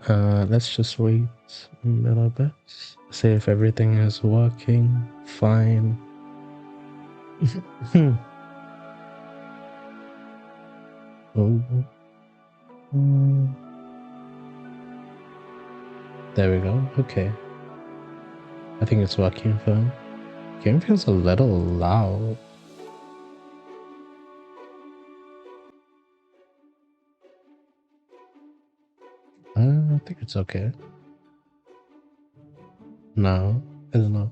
Let's just wait a little bit. See if everything is working fine. Oh. There we go. Okay. I think it's working fine. Game feels a little loud. I think it's okay. No, it's not.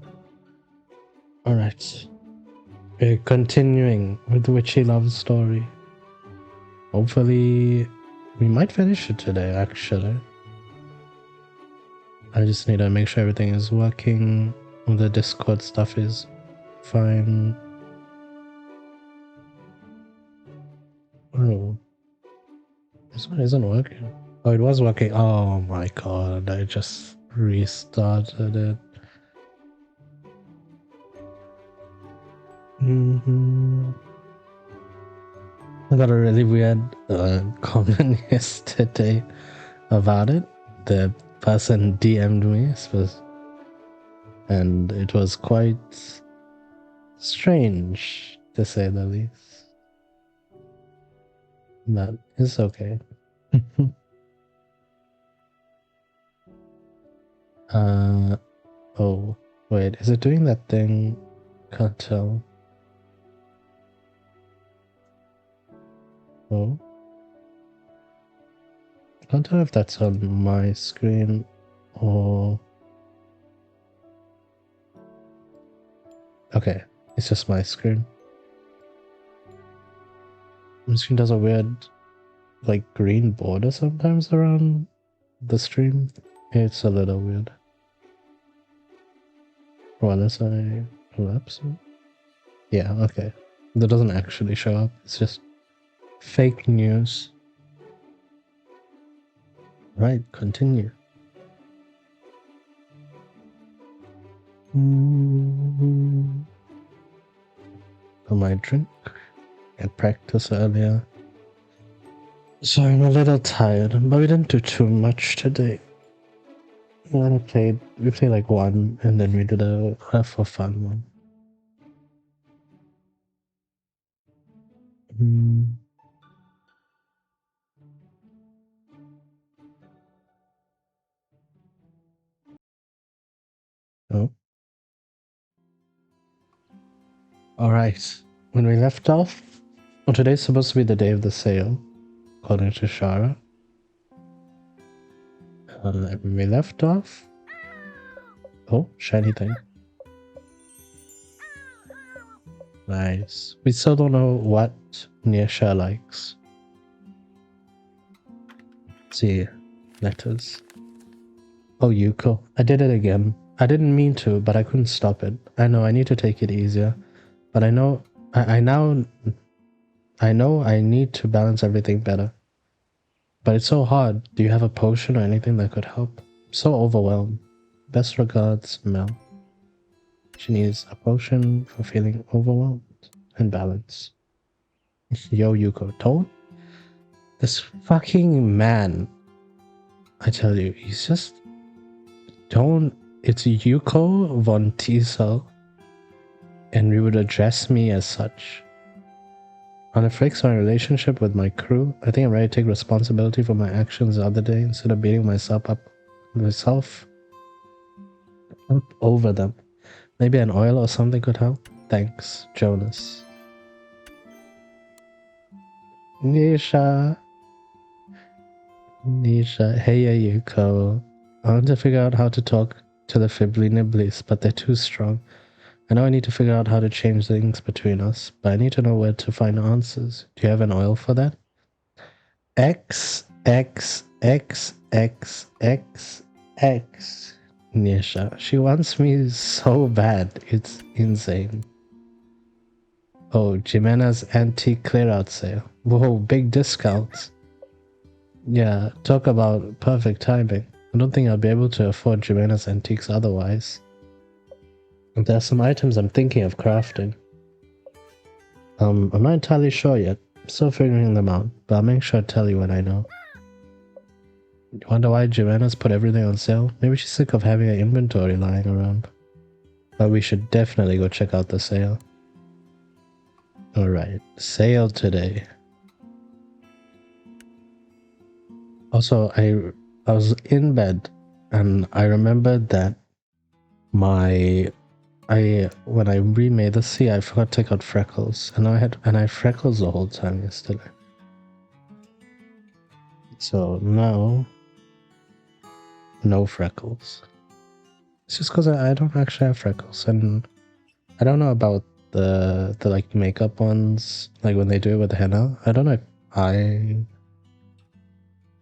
Alright. We're continuing with the Witchy love story. Hopefully, we might finish it today, actually. I just need to make sure everything is working. The Discord stuff is fine. Oh. This one isn't working. Oh, it was working. Oh my god, I just restarted it. I got a really weird comment yesterday about it. The person DM'd me, and it was quite strange, to say the least. But it's okay. Oh, wait, is it doing that thing? Can't tell. Oh. Can't tell if that's on my screen or... Okay, it's just my screen. My screen does a weird, like, green border sometimes around the stream. It's a little weird. Or unless I collapse it. Yeah, okay. That doesn't actually show up. It's just fake news. Right, continue. For my drink. Had practice earlier. So I'm a little tired, but we didn't do too much today. We played like one, and then we did a for fun one. Oh. Alright. When we left off, well, today's supposed to be the day of the sale, according to Shara. When we left off... Oh, shiny thing. Nice. We still don't know what Nisha likes. Let's see. Letters. Oh, Yuuko. I did it again. I didn't mean to, but I couldn't stop it. I know I need to take it easier. But I know I know I need to balance everything better. But it's so hard. Do you have a potion or anything that could help? I'm so overwhelmed. Best regards, Mel. She needs a potion for feeling overwhelmed and balance. Yo, Yuuko. Tone? This fucking man. I tell you, he's just... Don't... It's Yuuko von Tiesel. And we would address me as such. On a fix my relationship with my crew, I think I'm ready to take responsibility for my actions the other day instead of beating myself up over them. Maybe an oil or something could help? Thanks, Jonas. Nisha. Hey Yuuko. I want to figure out how to talk to the Fibbly Nibblies, but they're too strong. I know I need to figure out how to change things between us, but I need to know where to find answers. Do you have an oil for that? X. Nisha. She wants me so bad. It's insane. Oh, Jimena's antique clear-out sale. Whoa, big discounts. Yeah, talk about perfect timing. I don't think I'll be able to afford Jimena's antiques otherwise. There are some items I'm thinking of crafting. I'm not entirely sure yet. I'm still figuring them out, but I'll make sure to tell you when I know. Wonder why Joanna's put everything on sale? Maybe she's sick of having an inventory lying around. But we should definitely go check out the sale. Alright, sale today. Also, I was in bed and I remembered that when I remade the sea, I forgot to take out freckles, and I had freckles the whole time yesterday. So now, no freckles. It's just because I don't actually have freckles, and I don't know about the like makeup ones, like when they do it with henna. I don't know if I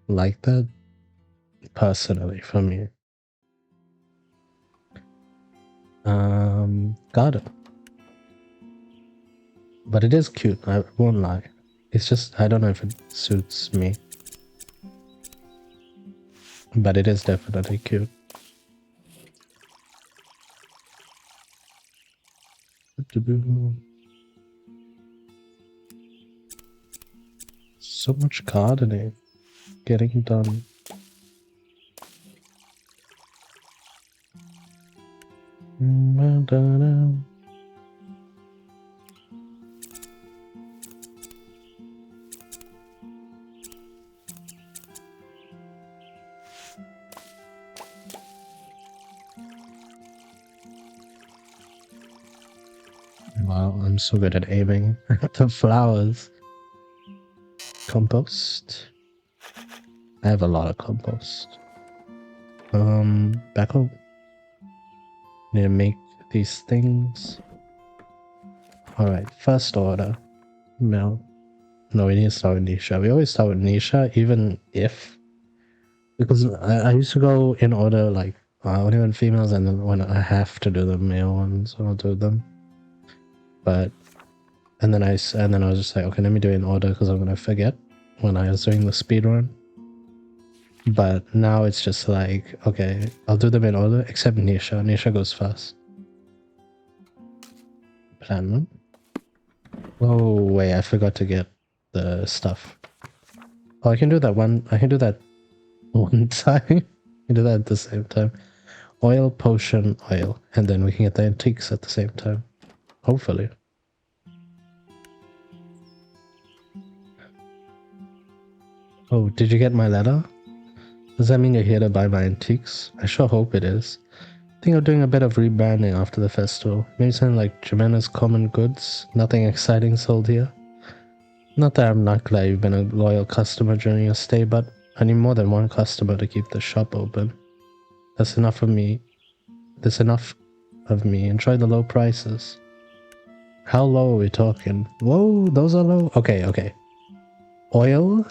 like that personally for me. Got it. But it is cute, I won't lie. It's just, I don't know if it suits me. But it is definitely cute. So much gardening getting done. Wow, I'm so good at aiming at the flowers. Compost. I have a lot of compost. Back home. Need to make these things. Alright, first order. Mel. No, we need to start with Nisha. We always start with Nisha, even if. Because I used to go in order, like, only when females, and then when I have to do the male ones, I'll do them. But, and then I was just like, okay, let me do it in order because I'm gonna forget when I was doing the speed run. But now it's just like, okay, I'll do them in order, except Nisha. Nisha goes first. Platinum. Oh, wait, I forgot to get the stuff. Oh, I can do that one time. I can do that at the same time. Oil, potion, oil. And then we can get the antiques at the same time. Hopefully. Oh, did you get my letter? Does that mean you're here to buy my antiques? I sure hope it is. I think I'm doing a bit of rebranding after the festival. Maybe something like Jimena's Common Goods. Nothing exciting sold here. Not that I'm not glad you've been a loyal customer during your stay, but I need more than one customer to keep the shop open. That's enough of me. That's enough of me. Enjoy the low prices. How low are we talking? Whoa, those are low? Okay, okay. Oil.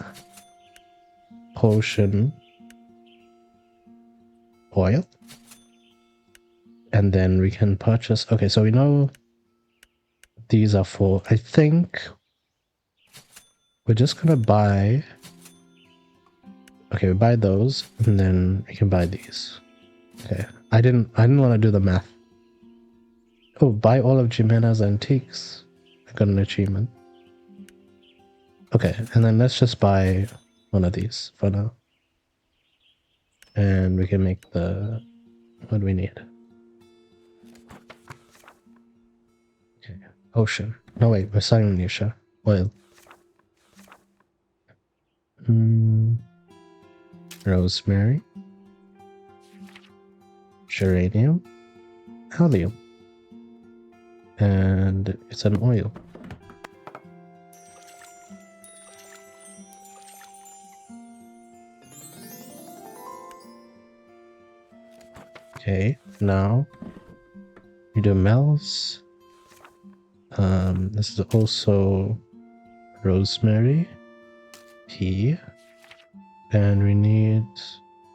Potion. Oil. And then we can purchase... Okay, so we know these are for... I think we're just gonna buy... Okay, we buy those, and then we can buy these. Okay, I didn't want to do the math. Oh, buy all of Jimena's antiques. I got an achievement. Okay, and then let's just buy one of these for now. And we can make the... What do we need? Okay, potion. No, wait, we're starting with Nisha. Oil. Rosemary. Geranium. Allium. And it's an oil. Okay, now we do Mel's. This is also rosemary, pea, and we need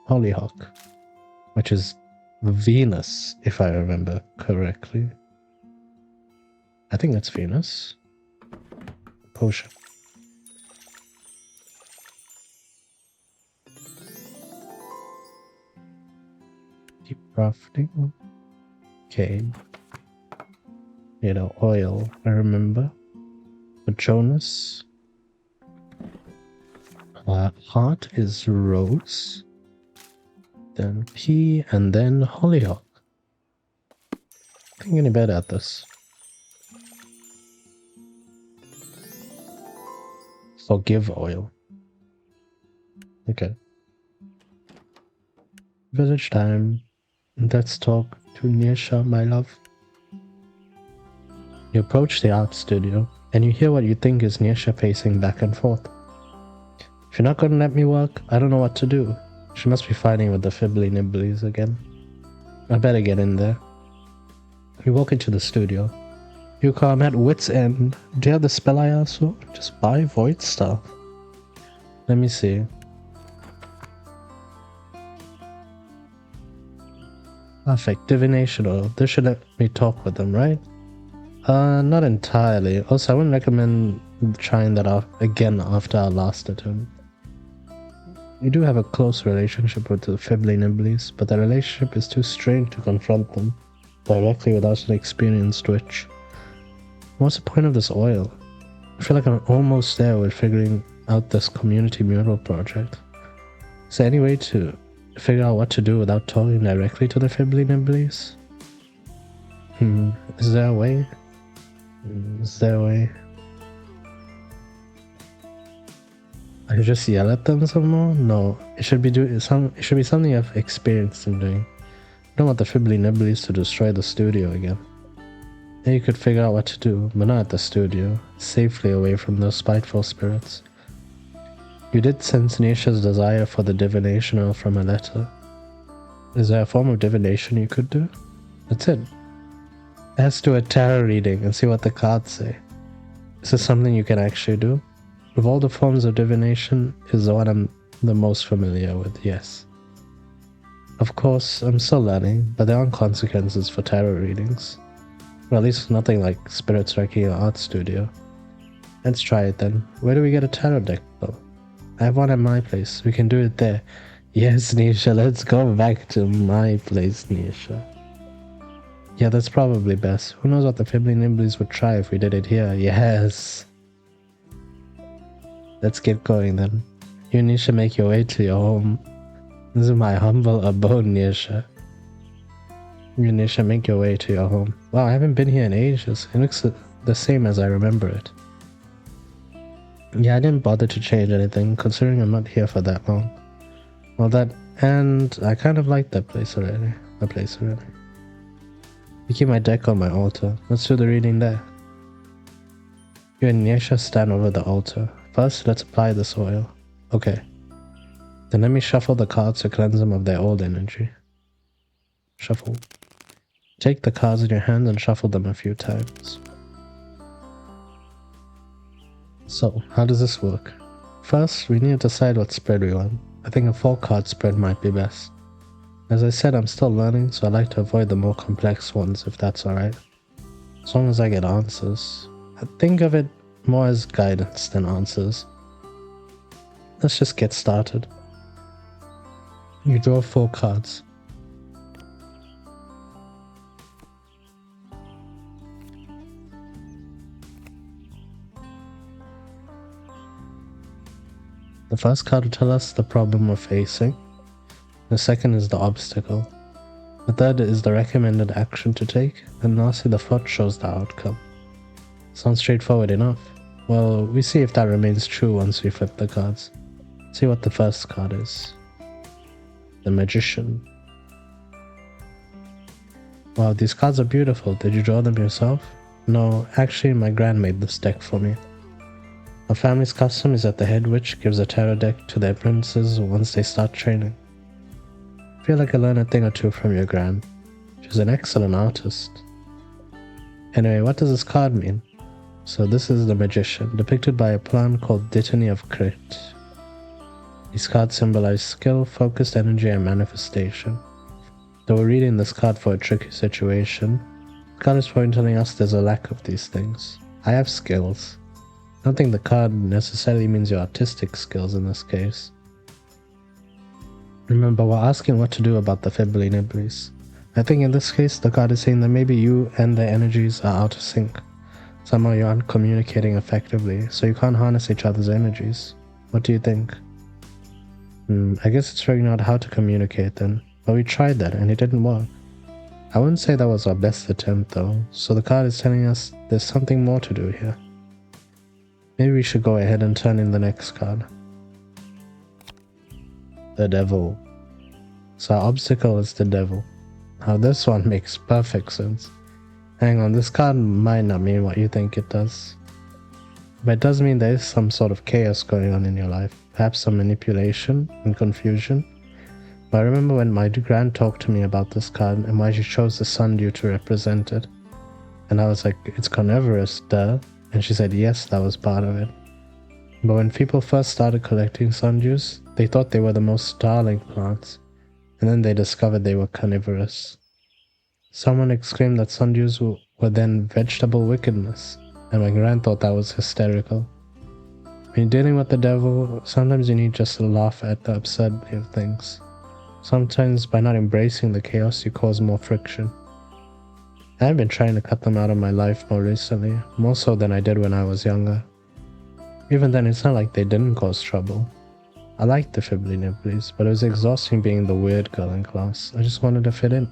hollyhock, which is Venus, if I remember correctly. I think that's Venus. Potion. Keep crafting. Okay. You know, oil, I remember. Patronus. Heart is rose. then P, and then Hollyhock. Can't get any better at this. Forgive oil. Okay. Village time. Let's talk to Nisha, my love. You approach the art studio, and you hear what you think is Nisha pacing back and forth. If you're not gonna let me work, I don't know what to do. She must be fighting with the Fibbly Nibblies again. I better get in there. You walk into the studio. Yuuko, I'm at wit's end. Do you have the spell I asked for? Just buy void stuff. Let me see. Perfect. Divination oil. This should let me talk with them, right? Not entirely. Also, I wouldn't recommend trying that out again after our last attempt. You do have a close relationship with the Fibbly Nibblies, but the relationship is too strained to confront them directly without an experienced witch. What's the point of this oil? I feel like I'm almost there with figuring out this community mural project. Is there any way to figure out what to do without talking directly to the Fibbly Nibblies? Is there a way? Is there a way? I should just yell at them some more? No, it should be something I've experienced in doing. I don't want the Fibbly Nibblies to destroy the studio again. Then you could figure out what to do, but not at the studio, safely away from those spiteful spirits. You did sense Nisha's desire for the divination oil from a letter. Is there a form of divination you could do? That's it. Let's do a tarot reading and see what the cards say. Is this something you can actually do? Of all the forms of divination, is the one I'm the most familiar with, yes. Of course, I'm still learning, but there aren't consequences for tarot readings. Or at least nothing like spirits wrecking your art studio. Let's try it then. Where do we get a tarot deck though? I have one at my place. We can do it there. Yes, Nisha, let's go back to my place, Nisha. Yeah, that's probably best. Who knows what the Fibbly Nibblies would try if we did it here? Yes! Let's get going then. You and Nisha make your way to your home. This is my humble abode, Nisha. You and Nisha make your way to your home. Wow, I haven't been here in ages. It looks the same as I remember it. Yeah, I didn't bother to change anything, considering I'm not here for that long. Well, and I kind of like that place already. I keep my deck on my altar. Let's do the reading there. You and Nisha stand over the altar. First, let's apply this oil. Okay. Then let me shuffle the cards to cleanse them of their old energy. Shuffle. Take the cards in your hand and shuffle them a few times. So, how does this work? First, we need to decide what spread we want. I think a 4-card spread might be best. As I said, I'm still learning, so I like to avoid the more complex ones if that's alright. As long as I get answers. I think of it more as guidance than answers. Let's just get started. You draw 4 cards. The first card will tell us the problem we're facing. The second is the obstacle. The third is the recommended action to take. And lastly, the fourth shows the outcome. Sounds straightforward enough. Well, we see if that remains true once we flip the cards. See what the first card is. The Magician. Wow, these cards are beautiful. Did you draw them yourself? No, actually my gran made this deck for me. Our family's custom is that the head witch gives a tarot deck to their princes once they start training. I feel like I learned a thing or two from your gran. She's an excellent artist. Anyway, what does this card mean? So this is the Magician, depicted by a plant called Dittany of Crit. These cards symbolize skill, focused energy, and manifestation. Though we're reading this card for a tricky situation, the card is probably telling us there's a lack of these things. I have skills. I don't think the card necessarily means your artistic skills in this case. Remember, we're asking what to do about the Fibbly Nibblies. I think in this case, the card is saying that maybe you and their energies are out of sync. Somehow you aren't communicating effectively, so you can't harness each other's energies. What do you think? I guess it's figuring out how to communicate then. But we tried that and it didn't work. I wouldn't say that was our best attempt though, so the card is telling us there's something more to do here. Maybe we should go ahead and turn in the next card. The Devil. So our obstacle is the Devil. Now this one makes perfect sense. Hang on, this card might not mean what you think it does. But it does mean there is some sort of chaos going on in your life. Perhaps some manipulation and confusion. But I remember when my grand talked to me about this card and why she chose the sundew to represent it. And I was like, it's carnivorous, duh. And she said yes, that was part of it. But when people first started collecting sundews, they thought they were the most darling plants. And then they discovered they were carnivorous. Someone exclaimed that sundews were then vegetable wickedness. And my grand thought that was hysterical. When you're dealing with the devil, sometimes you need just to laugh at the absurdity of things. Sometimes by not embracing the chaos, you cause more friction. I've been trying to cut them out of my life more recently, more so than I did when I was younger. Even then, it's not like they didn't cause trouble. I liked the Fibbly Nibblies, but it was exhausting being the weird girl in class. I just wanted to fit in.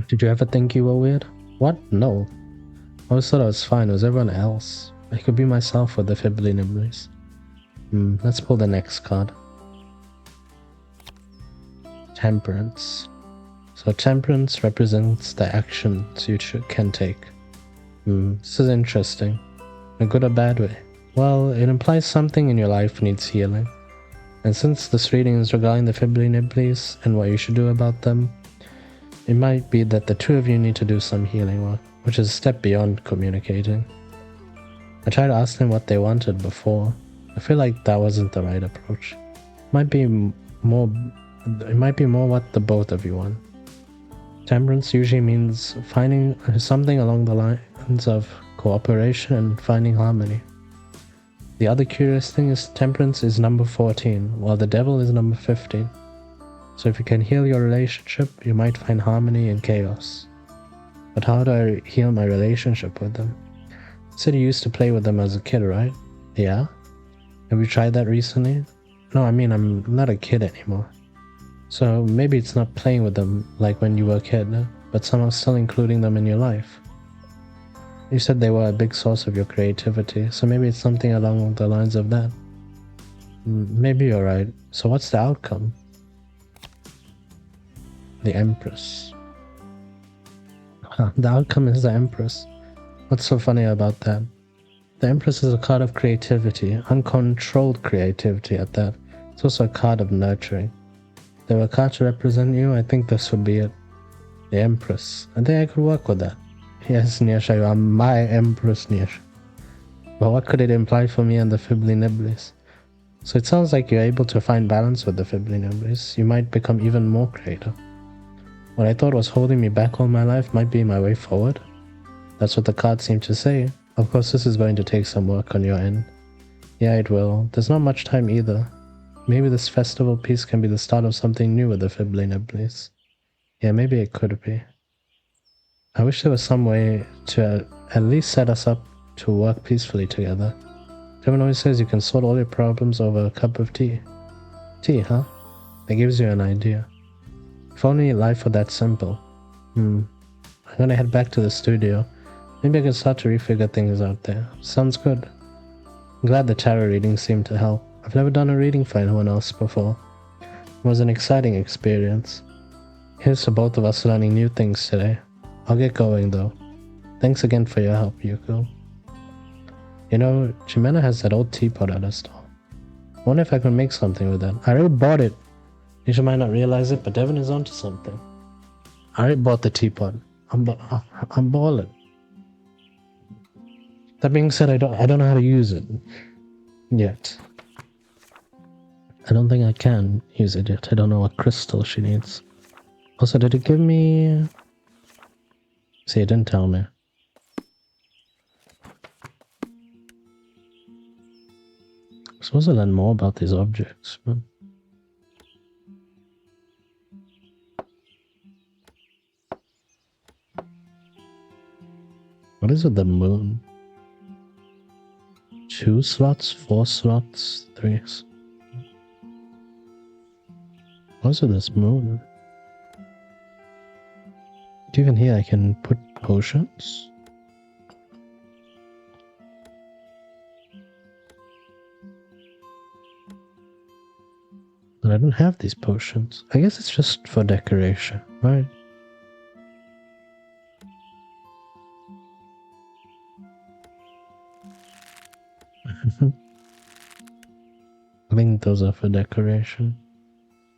Did you ever think you were weird? What? No. I always thought I was fine. It was everyone else. I could be myself with the Fibbly Nibblies. Let's pull the next card. Temperance. So temperance represents the actions you can take. This is interesting. In a good or bad way? Well, it implies something in your life needs healing. And since this reading is regarding the Fibbly Nibblies and what you should do about them, it might be that the two of you need to do some healing work, which is a step beyond communicating. I tried to ask them what they wanted before. I feel like that wasn't the right approach. It might be more what the both of you want. Temperance usually means finding something along the lines of cooperation and finding harmony. The other curious thing is temperance is number 14, while the devil is number 15. So if you can heal your relationship, you might find harmony in chaos. But how do I heal my relationship with them? You said you used to play with them as a kid, right? Yeah? Have you tried that recently? No, I mean, I'm not a kid anymore. So maybe it's not playing with them like when you were a kid, but somehow still including them in your life. You said they were a big source of your creativity, so maybe it's something along the lines of that. Maybe you're right. So what's the outcome? The Empress. The outcome is the Empress. What's so funny about that? The Empress is a card of creativity, uncontrolled creativity at that. It's also a card of nurturing. If there were a card to represent you, I think this would be it. The Empress. I think I could work with that. Yes, Nyasha, you are my Empress, Nyasha. But what could it imply for me and the Fibbly Nibblies? So it sounds like you're able to find balance with the Fibbly Nibblies. You might become even more creative. What I thought was holding me back all my life might be my way forward. That's what the cards seem to say. Of course, this is going to take some work on your end. Yeah, it will. There's not much time either. Maybe this festival piece can be the start of something new with the Fibbly Nibblies. Yeah, maybe it could be. I wish there was some way to at least set us up to work peacefully together. Everyone always says you can sort all your problems over a cup of tea. Tea, huh? That gives you an idea. If only life were that simple. I'm gonna head back to the studio. Maybe I can start to refigure things out there. Sounds good. I'm glad the tarot reading seemed to help. I've never done a reading for anyone else before. It was an exciting experience. Here's to both of us learning new things today. I'll get going though. Thanks again for your help, Yuuko. You know, Jimena has that old teapot at her store. I wonder if I can make something with that. I already bought it. You might not realize it, but Devin is onto something. I already bought the teapot. I'm balling. That being said, I don't know how to use it yet. I don't think I can use it yet. I don't know what crystal she needs. Also, did it give me... See, it didn't tell me. I'm supposed to learn more about these objects, but... What is it, the moon? 2 slots, 4 slots, 3. Also this moon. Do you even hear I can put potions? But I don't have these potions. I guess it's just for decoration, right? I think those are for decoration.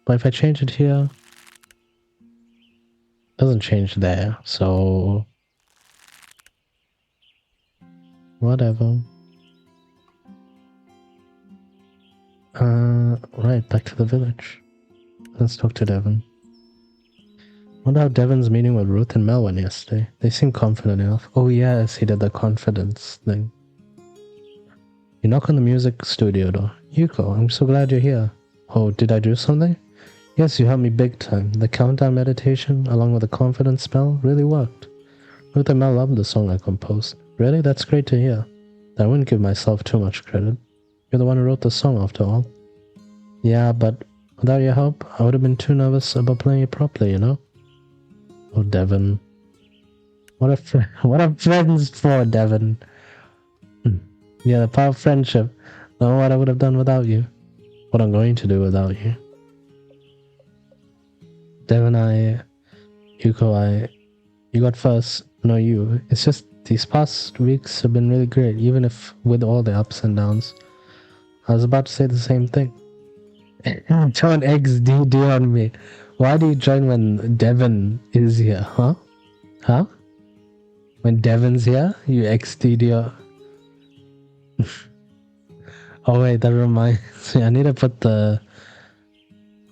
But if I change it here, it doesn't change there, so whatever. Right, back to the village. Let's talk to Devon. Wonder how Devon's meeting with Ruth and Mel went yesterday. They seem confident enough. Oh yes, he did the confidence thing. You knock on the music studio door. Yuuko, I'm so glad you're here. Oh, did I do something? Yes, you helped me big time. The countdown meditation, along with the confidence spell, really worked. Ruth and Mel loved the song I composed. Really? That's great to hear. I wouldn't give myself too much credit. You're the one who wrote the song, after all. Yeah, but without your help, I would have been too nervous about playing it properly, you know? Oh, Devon. What are friends for, Devon? Yeah, the power of friendship. Know what I would have done without you. What I'm going to do without you. Devon, Yuuko, you got first. No, you. It's just these past weeks have been really great, even if with all the ups and downs. I was about to say the same thing. Don't XDD on me. Why do you join when Devon is here, huh? Huh? When Devon's here, you XDD. Oh wait, that reminds me. I need to put the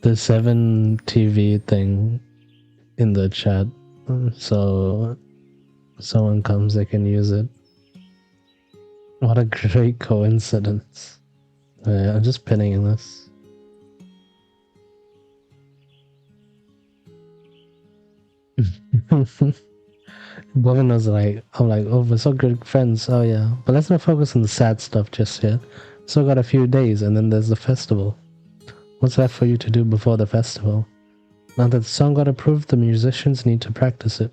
7 TV thing in the chat, so someone comes, they can use it. What a great coincidence. I'm just pinning this. Devon was like, I'm like, oh, we're so good friends. Oh yeah, but let's not focus on the sad stuff just yet. Still got a few days, and then there's the festival. What's left for you to do before the festival? Now that the song got approved, the musicians need to practice it.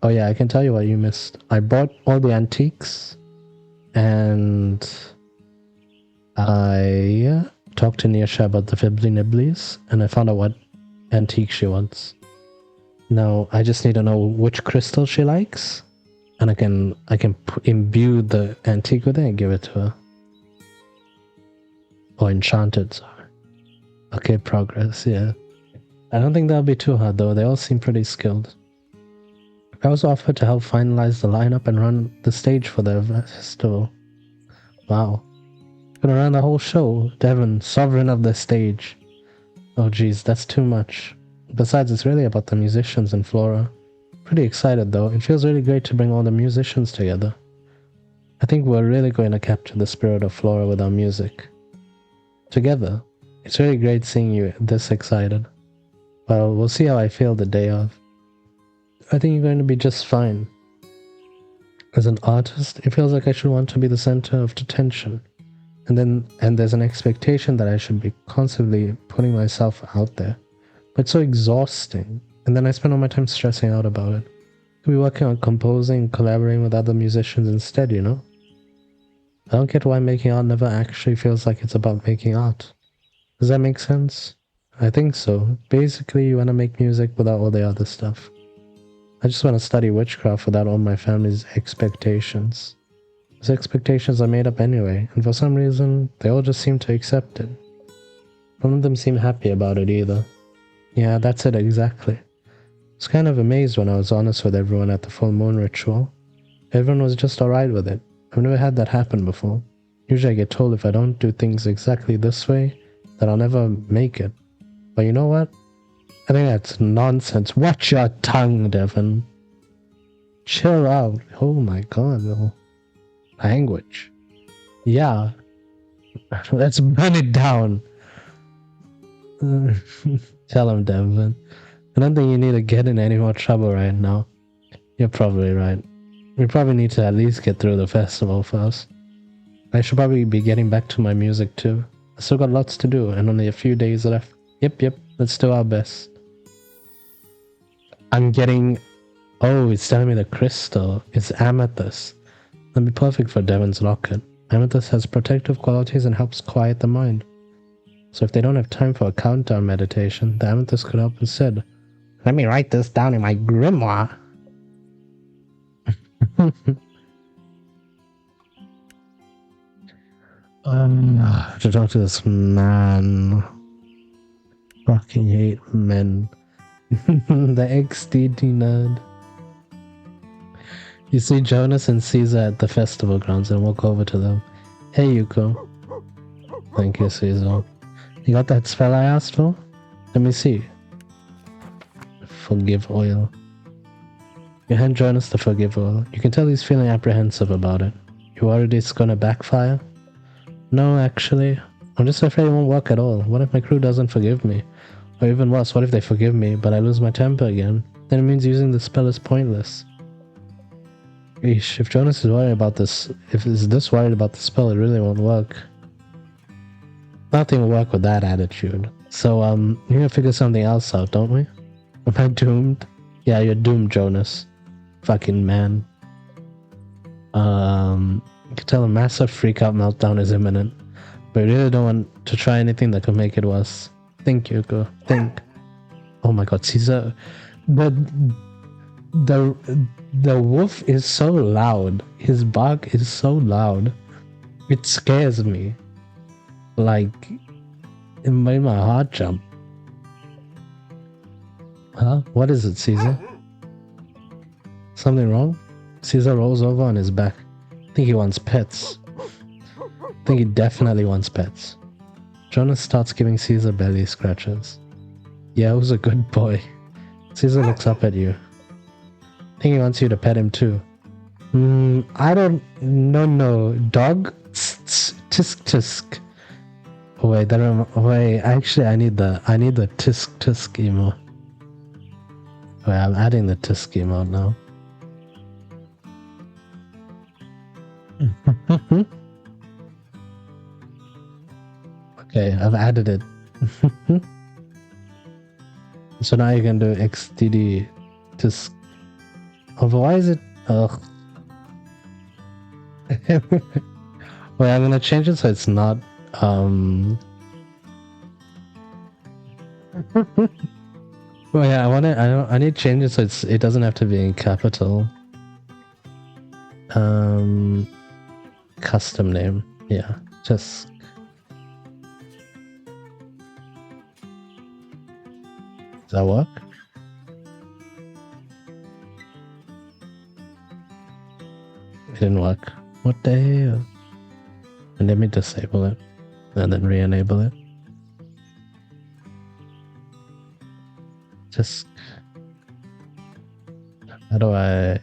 Oh yeah, I can tell you what you missed. I bought all the antiques, and I talked to Nisha about the Fibbly Nibblies, and I found out what antique she wants. Now I just need to know which crystal she likes, and I can imbue the antique with it and give it to her. Or enchanted, sorry. Okay, progress, yeah. I don't think that'll be too hard though, they all seem pretty skilled. I was offered to help finalize the lineup and run the stage for the festival. Wow. Gonna run the whole show, Devon, sovereign of the stage. Oh geez, that's too much. Besides, it's really about the musicians and Flora. Pretty excited though, it feels really great to bring all the musicians together. I think we're really going to capture the spirit of Flora with our music. Together. It's really great seeing you this excited. Well, we'll see how I feel the day of. I think you're going to be just fine. As an artist, it feels like I should want to be the center of attention. And there's an expectation that I should be constantly putting myself out there. But it's so exhausting. And then I spend all my time stressing out about it. Could be working on composing, collaborating with other musicians instead, you know? I don't get why making art never actually feels like it's about making art. Does that make sense? I think so. Basically, you want to make music without all the other stuff. I just want to study witchcraft without all my family's expectations. Those expectations are made up anyway, and for some reason, they all just seem to accept it. None of them seem happy about it either. Yeah, that's it exactly. I was kind of amazed when I was honest with everyone at the full moon ritual. Everyone was just alright with it. I've never had that happen before. Usually I get told if I don't do things exactly this way, that I'll never make it. But you know what? I think that's nonsense. Watch your tongue, Devon. Chill out. Oh my god, no. Language. Yeah. Let's burn it down. Tell him, Devon. I don't think you need to get in any more trouble right now. You're probably right. We probably need to at least get through the festival first. I should probably be getting back to my music too. I still got lots to do and only a few days left. Yep. Let's do our best. I'm getting... Oh, it's telling me the crystal is amethyst. That'd be perfect for Devon's locket. Amethyst has protective qualities and helps quiet the mind. So if they don't have time for a countdown meditation, the amethyst could help instead. Let me write this down in my grimoire. To talk to this man. Fucking hate men. The XDD nerd. You see Jonas and Caesar at the festival grounds and walk over to them. Hey Yuuko. Thank you, Caesar. You got that spell I asked for? Let me see. Forgive oil. You hand Jonas the forgive oil. You can tell he's feeling apprehensive about it. You worried it's gonna backfire? No, actually. I'm just afraid it won't work at all. What if my crew doesn't forgive me? Or even worse, what if they forgive me, but I lose my temper again? Then it means using the spell is pointless. Eesh, if Jonas is worried about this, if he's this worried about the spell, it really won't work. Nothing will work with that attitude. So, we need to figure something else out, don't we? Am I doomed? Yeah, you're doomed, Jonas. Fucking man. You can tell a massive freak-out meltdown is imminent. But we really don't want to try anything that could make it worse. Think, Yuuko. Think. Oh my god, Caesar. The wolf is so loud. His bark is so loud. It scares me. Like, it made my heart jump. Huh? What is it, Caesar? Something wrong? Caesar rolls over on his back. I think he wants pets. I think he definitely wants pets. Jonas starts giving Caesar belly scratches. Yeah, who's a good boy? Caesar looks up at you. I think he wants you to pet him too. I don't... No. Dog? Tisk tisk. Oh, wait, wait, actually I need the tisk tisk emo. Wait, I'm adding the tisk emote now. Okay, I've added it. So now you can do XDD tisk. Oh, but why is it... Ugh. Wait, I'm gonna change it so it's not... Well, yeah, I need to change it so it doesn't have to be in capital. Custom name. Yeah, just... Does that work? It didn't work. What the hell? And let me disable it. And then re-enable it. Just... How do I...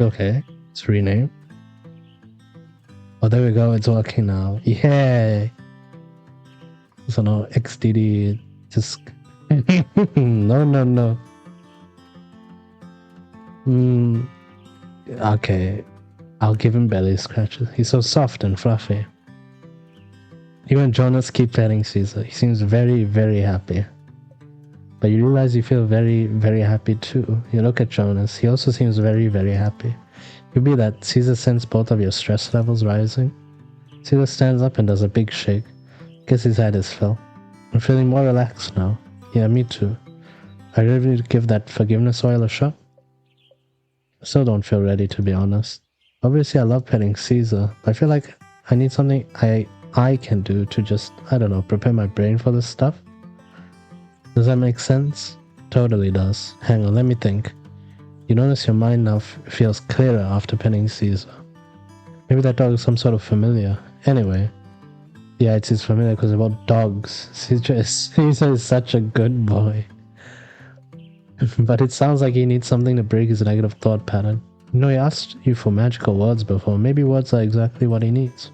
Okay, it's renamed. Oh, there we go, it's working now. Yay! So now XDD just... No. Okay, I'll give him belly scratches. He's so soft and fluffy. You and Jonas keep petting Caesar. He seems very, very happy. But you realize you feel very, very happy too. You look at Jonas. He also seems very, very happy. Could be that Caesar sensed both of your stress levels rising. Caesar stands up and does a big shake. Guess his head is fill. I'm feeling more relaxed now. Yeah, me too. I really need to give that forgiveness oil a shot. I still don't feel ready, to be honest. Obviously, I love petting Caesar, but I feel like I need something I can do to just, I don't know, prepare my brain for this stuff. Does that make sense? Totally does. Hang on, let me think. You notice your mind now feels clearer after petting Caesar. Maybe that dog is some sort of familiar. Anyway. Yeah, it's his familiar because about dogs. Caesar is such a good boy. But it sounds like he needs something to break his negative thought pattern. You know, he asked you for magical words before. Maybe words are exactly what he needs.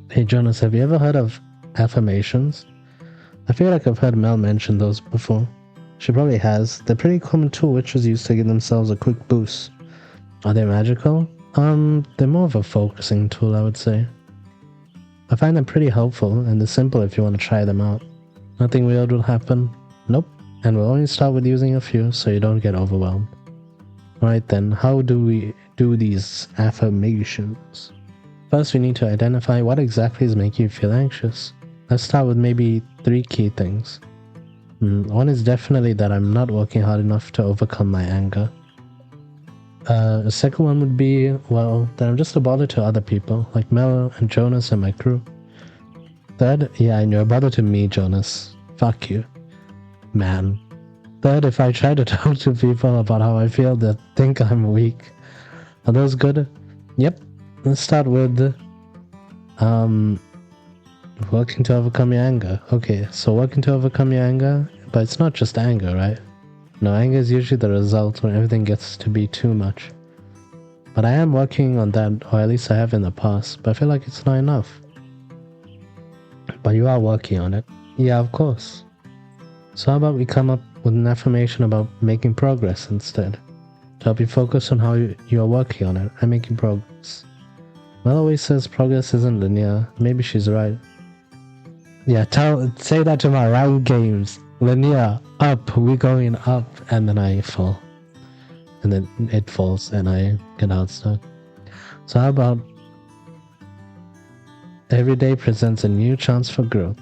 Hey Jonas, have you ever heard of affirmations? I feel like I've heard Mel mention those before. She probably has. They're pretty common tool witches use to give themselves a quick boost. Are they magical? They're more of a focusing tool, I would say. I find them pretty helpful, and they're simple if you want to try them out. Nothing weird will happen. Nope. And we'll only start with using a few so you don't get overwhelmed. Alright then, how do we do these affirmations? First, we need to identify what exactly is making you feel anxious. Let's start with maybe 3 key things. One is definitely that I'm not working hard enough to overcome my anger. The second one would be, well, that I'm just a bother to other people, like Mel and Jonas and my crew. Third, yeah, and you're a bother to me, Jonas. Fuck you. Man. Third, if I try to talk to people about how I feel, they think I'm weak. Are those good? Yep. Let's start with working to overcome your anger. Okay, so working to overcome your anger, but it's not just anger, right? No, anger is usually the result when everything gets to be too much. But I am working on that, or at least I have in the past, but I feel like it's not enough. But you are working on it. Yeah, of course. So how about we come up with an affirmation about making progress instead? To help you focus on how you are working on it and making progress. Mel always says progress isn't linear. Maybe she's right. Yeah, say that to my round games. Linear, up, we're going up, and then I fall. And then it falls and I get outside. So how about every day presents a new chance for growth?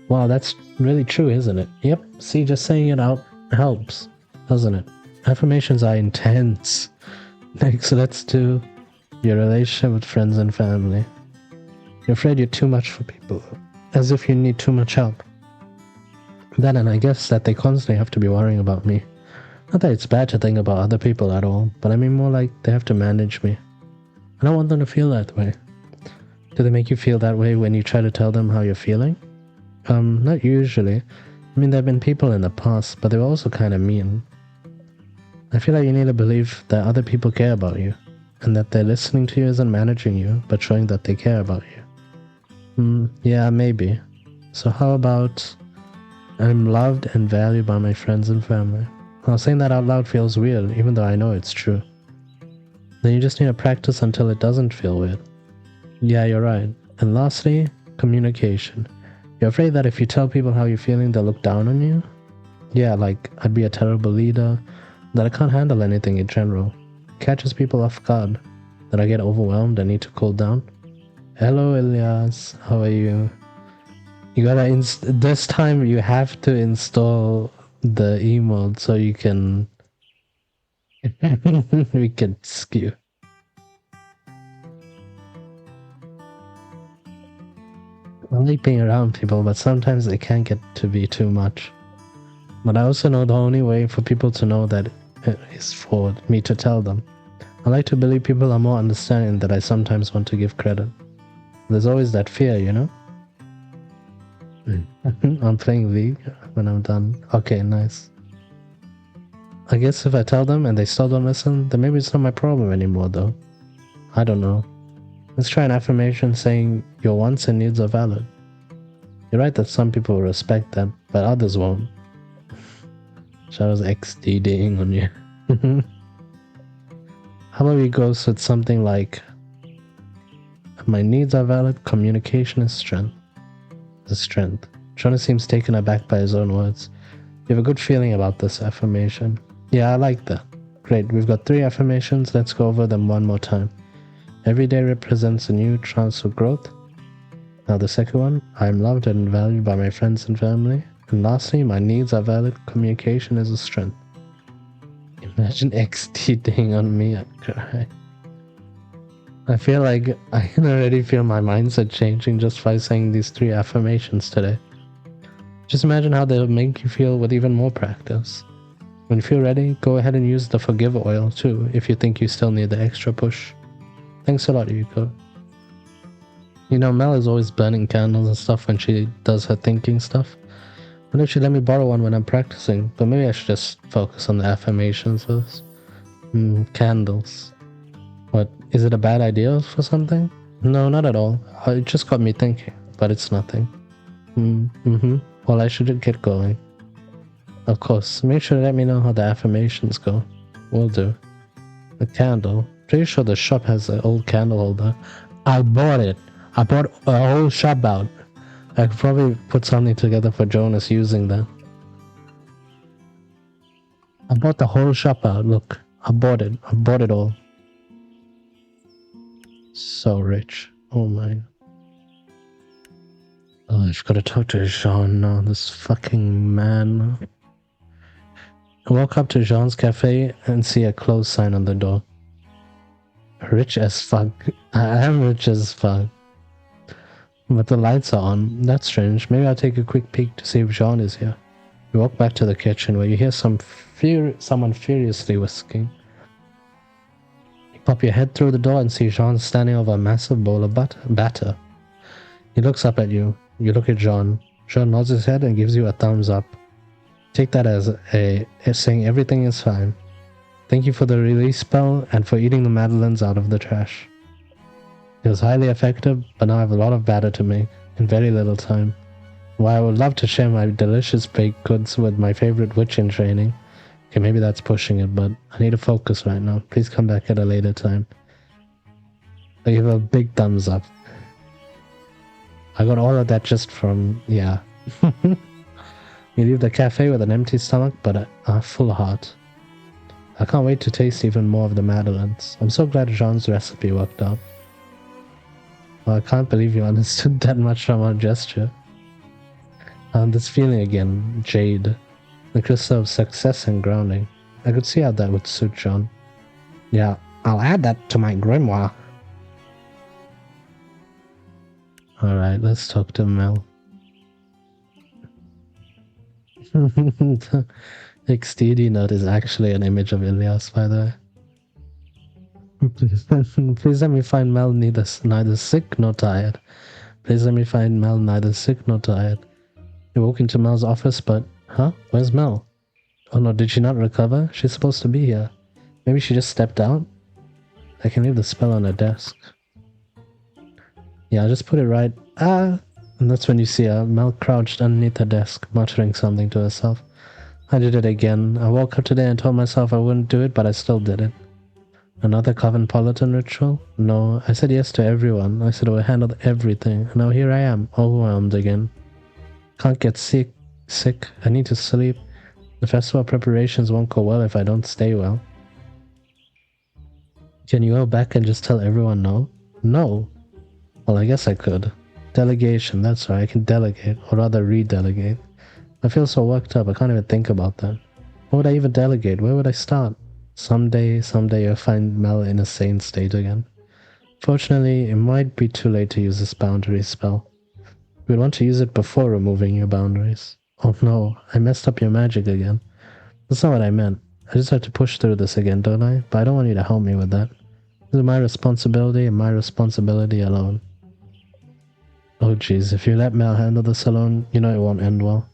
Wow, that's really true, isn't it? Yep, see, just saying it out helps, doesn't it? Affirmations are intense. Next, let's do your relationship with friends and family. You're afraid you're too much for people, as if you need too much help. Then, and I guess that they constantly have to be worrying about me. Not that it's bad to think about other people at all, but I mean more like they have to manage me. I don't want them to feel that way. Do they make you feel that way when you try to tell them how you're feeling? Not usually. I mean, there have been people in the past, but they were also kind of mean. I feel like you need to believe that other people care about you, and that they're listening to you isn't managing you, but showing that they care about you. Yeah, maybe. So how about I'm loved and valued by my friends and family? Well, saying that out loud feels weird, even though I know it's true. Then you just need to practice until it doesn't feel weird. Yeah, you're right. And lastly, communication. You're afraid that if you tell people how you're feeling, they'll look down on you? Yeah, like I'd be a terrible leader, that I can't handle anything in general. It catches people off guard, that I get overwhelmed and need to cool down. Hello, Elias. How are you? You gotta this time you have to install the emote so you can we can skew. I like being around people, but sometimes it can get to be too much. But I also know the only way for people to know that is for me to tell them. I like to believe people are more understanding that I sometimes want to give credit. There's always that fear, you know? I'm playing League when I'm done. Okay, nice. I guess if I tell them and they still don't listen, then maybe it's not my problem anymore though. I don't know. Let's try an affirmation saying your wants and needs are valid. You're right that some people will respect that, but others won't. Shadow's XDDing on you. How about we go with something like my needs are valid, communication is strength. The strength. Jonah seems taken aback by his own words. You have a good feeling about this affirmation. Yeah, I like that. Great, we've got 3 affirmations. Let's go over them one more time. Every day represents a new chance for growth. Now the second one, I am loved and valued by my friends and family. And lastly, my needs are valid, communication is a strength. Imagine XDing on me, I'd cry. I feel like I can already feel my mindset changing just by saying these 3 affirmations today. Just imagine how they'll make you feel with even more practice. When you feel ready, go ahead and use the forgive oil too, if you think you still need the extra push. Thanks a lot, Yuuko. You know, Mel is always burning candles and stuff when she does her thinking stuff. Why don't you let me borrow one when I'm practicing? But maybe I should just focus on the affirmations first. Candles. What, is it a bad idea for something? No, not at all. It just got me thinking, but it's nothing. Well, I should get going. Of course, make sure to let me know how the affirmations go. Will do. A candle. Pretty sure the shop has an old candle holder. I bought it. I bought a whole shop out. I could probably put something together for Jonas using that. I bought the whole shop out. Look, I bought it. I bought it all. So rich. Oh my. Oh, I've got to talk to Jean now. This fucking man. I walk up to Jean's cafe and see a close sign on the door. Rich as fuck. I am rich as fuck. But the lights are on. That's strange. Maybe I'll take a quick peek to see if Jean is here. You walk back to the kitchen where you hear someone furiously whisking. You pop your head through the door and see Jean standing over a massive bowl of batter. He looks up at you. You look at Jean. Jean nods his head and gives you a thumbs up. Take that as saying everything is fine. Thank you for the release spell and for eating the madeleines out of the trash. It was highly effective, but now I have a lot of batter to make in very little time. While I would love to share my delicious baked goods with my favorite witch in training. Okay, maybe that's pushing it, but I need to focus right now. Please come back at a later time. I give a big thumbs up. I got all of that just from, yeah. You leave the cafe with an empty stomach, but a full heart. I can't wait to taste even more of the madeleines. I'm so glad Jean's recipe worked out. Well, I can't believe you understood that much from our gesture. This feeling again, Jade. The crystal of success and grounding. I could see how that would suit Jean. Yeah, I'll add that to my grimoire. Alright, let's talk to Mel. XDD note is actually an image of Ilias, by the way. Please let me find Mel neither sick nor tired. Please let me find Mel neither sick nor tired. You walk into Mel's office, but... Huh? Where's Mel? Oh no, did she not recover? She's supposed to be here. Maybe she just stepped out? I can leave the spell on her desk. Yeah, I'll just put it right... Ah! And that's when you see her. Mel crouched underneath her desk, muttering something to herself. I did it again. I woke up today and told myself I wouldn't do it, but I still did it. Another Cosmopolitan ritual? No, I said yes to everyone. I said I would handle everything. And now here I am, overwhelmed again. Can't get sick. I need to sleep. The festival preparations won't go well if I don't stay well. Can you go back and just tell everyone no? No. Well, I guess I could. Delegation, that's right, I can delegate, or rather re-delegate. I feel so worked up, I can't even think about that. What would I even delegate? Where would I start? Someday you'll find Mel in a sane state again. Fortunately, it might be too late to use this boundary spell. You'd want to use it before removing your boundaries. Oh no, I messed up your magic again. That's not what I meant. I just have to push through this again, don't I? But I don't want you to help me with that. This is my responsibility and my responsibility alone. Oh jeez, if you let Mel handle this alone, you know it won't end well.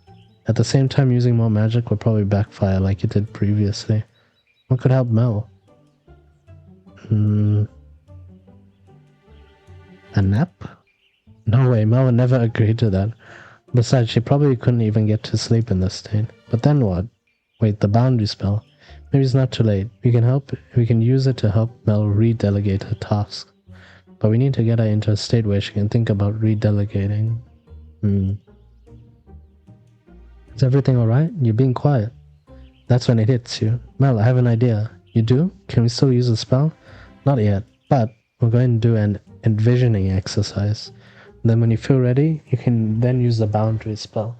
At the same time, using more magic would probably backfire like it did previously. What could help Mel? A nap? No way, Mel would never agree to that. Besides, she probably couldn't even get to sleep in this state. But then what? Wait, the boundary spell. Maybe it's not too late. We can use it to help Mel re-delegate her task. But we need to get her into a state where she can think about re-delegating. Is everything alright? You're being quiet. That's when it hits you. Mel, I have an idea. You do? Can we still use the spell? Not yet, but we're going to do an envisioning exercise. Then when you feel ready, you can then use the boundary spell.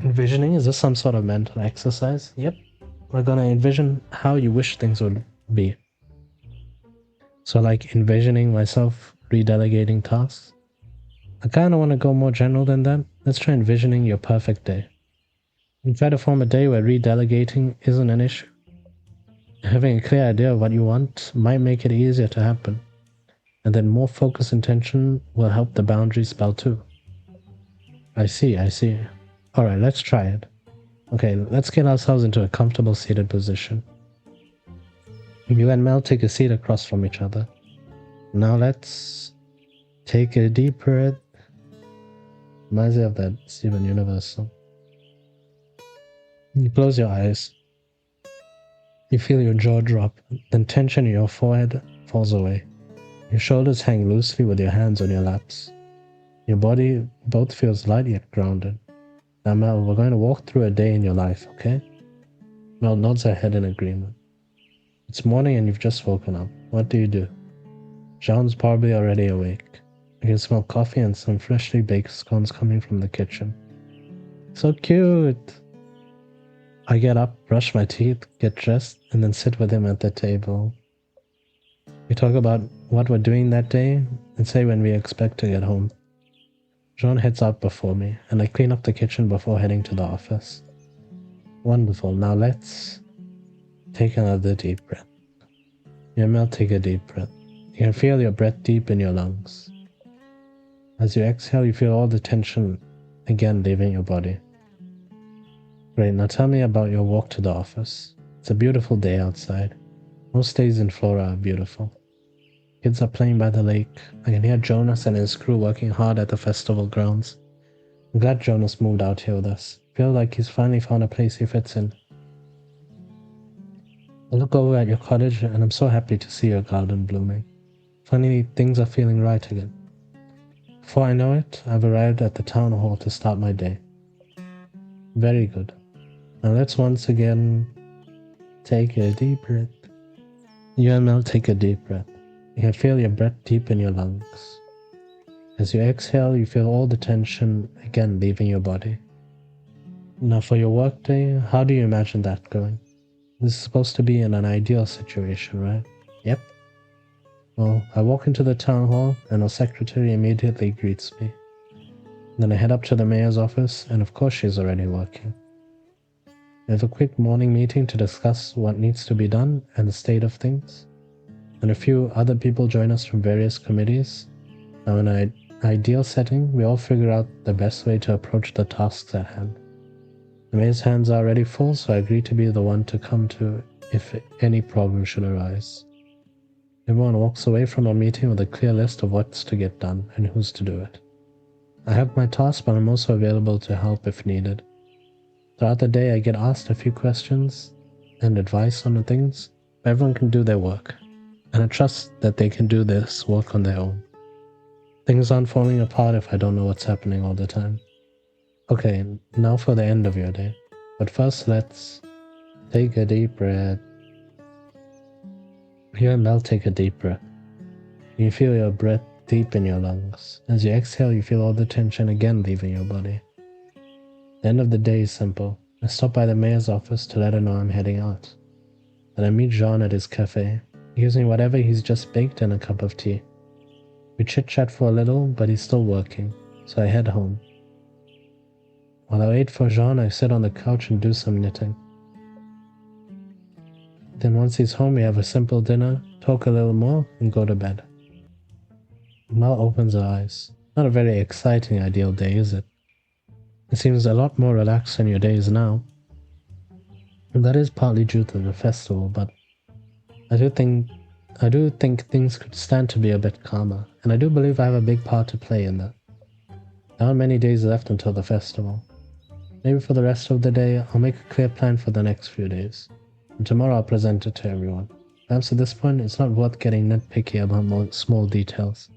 Envisioning? Is this some sort of mental exercise? Yep. We're gonna envision how you wish things would be. So like envisioning myself re-delegating tasks. I kinda wanna go more general than that. Let's try envisioning your perfect day. You try to form a day where re-delegating isn't an issue. Having a clear idea of what you want might make it easier to happen. And then more focused intention will help the boundary spell too. I see. Alright, let's try it. Okay, let's get ourselves into a comfortable seated position. You and Mel take a seat across from each other. Now let's take a deep breath. Reminds me of that Steven Universe song. You close your eyes. You feel your jaw drop, then tension in your forehead falls away. Your shoulders hang loosely with your hands on your laps. Your body both feels light yet grounded. Now Mel, we're going to walk through a day in your life, okay? Mel nods her head in agreement. It's morning and you've just woken up. What do you do? Jean's probably already awake. I can smell coffee and some freshly baked scones coming from the kitchen. So cute! I get up, brush my teeth, get dressed, and then sit with him at the table. We talk about what we're doing that day and say when we expect to get home. Jean heads out before me, and I clean up the kitchen before heading to the office. Wonderful, now let's take another deep breath. Mel, take a deep breath. You can feel your breath deep in your lungs. As you exhale, you feel all the tension again leaving your body. Great, now tell me about your walk to the office. It's a beautiful day outside. Most days in Flora are beautiful. Kids are playing by the lake. I can hear Jonas and his crew working hard at the festival grounds. I'm glad Jonas moved out here with us. I feel like he's finally found a place he fits in. I look over at your cottage and I'm so happy to see your garden blooming. Finally, things are feeling right again. Before I know it, I've arrived at the town hall to start my day. Very good. Now let's once again take a deep breath. You and Mel take a deep breath. You can feel your breath deep in your lungs. As you exhale, you feel all the tension again leaving your body. Now for your workday, how do you imagine that going? This is supposed to be in an ideal situation, right? Yep. Well, I walk into the town hall and our secretary immediately greets me. Then I head up to the mayor's office and of course she's already working. We have a quick morning meeting to discuss what needs to be done and the state of things. And a few other people join us from various committees. Now in an ideal setting, we all figure out the best way to approach the tasks at hand. The mayor's hands are already full, so I agree to be the one to come to if any problem should arise. Everyone walks away from our meeting with a clear list of what's to get done and who's to do it. I have my tasks, but I'm also available to help if needed. Throughout the day, I get asked a few questions and advice on the things, but everyone can do their work, and I trust that they can do this work on their own. Things aren't falling apart if I don't know what's happening all the time. Okay, now for the end of your day. But first, let's take a deep breath. You and Mel take a deep breath. You feel your breath deep in your lungs. As you exhale, you feel all the tension again leaving your body. The end of the day is simple. I stop by the mayor's office to let her know I'm heading out. Then I meet Jean at his cafe. He gives me whatever he's just baked and a cup of tea. We chit-chat for a little, but he's still working, so I head home. While I wait for Jean, I sit on the couch and do some knitting. Then once he's home, we have a simple dinner, talk a little more, and go to bed. Mel opens her eyes. Not a very exciting ideal day, is it? It seems a lot more relaxed than your days now. And that is partly due to the festival, but I do think things could stand to be a bit calmer, and I do believe I have a big part to play in that. There aren't many days left until the festival. Maybe for the rest of the day, I'll make a clear plan for the next few days. And tomorrow I'll present it to everyone. Perhaps at this point, it's not worth getting nitpicky about more small details.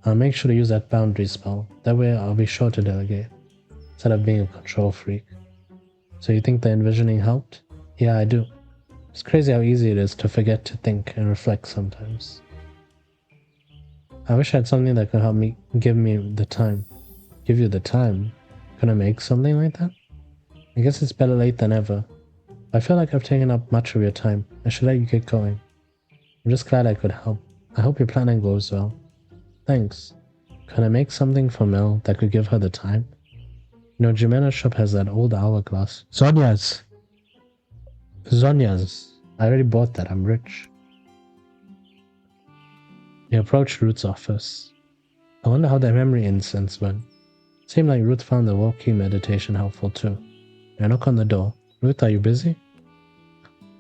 I'll make sure to use that boundary spell. That way I'll be sure to delegate, instead of being a control freak. So you think the envisioning helped? Yeah, I do. It's crazy how easy it is to forget to think and reflect sometimes. I wish I had something that could help me give me the time. Give you the time? Can I make something like that? I guess it's better late than ever. I feel like I've taken up much of your time. I should let you get going. I'm just glad I could help. I hope your planning goes well. Thanks. Can I make something for Mel that could give her the time? You know, Jimena's shop has that old hourglass. Zonia's! I already bought that. I'm rich. We approached Ruth's office. I wonder how that memory incense went. Seemed like Ruth found the walking meditation helpful too. I knock on the door. Ruth, are you busy?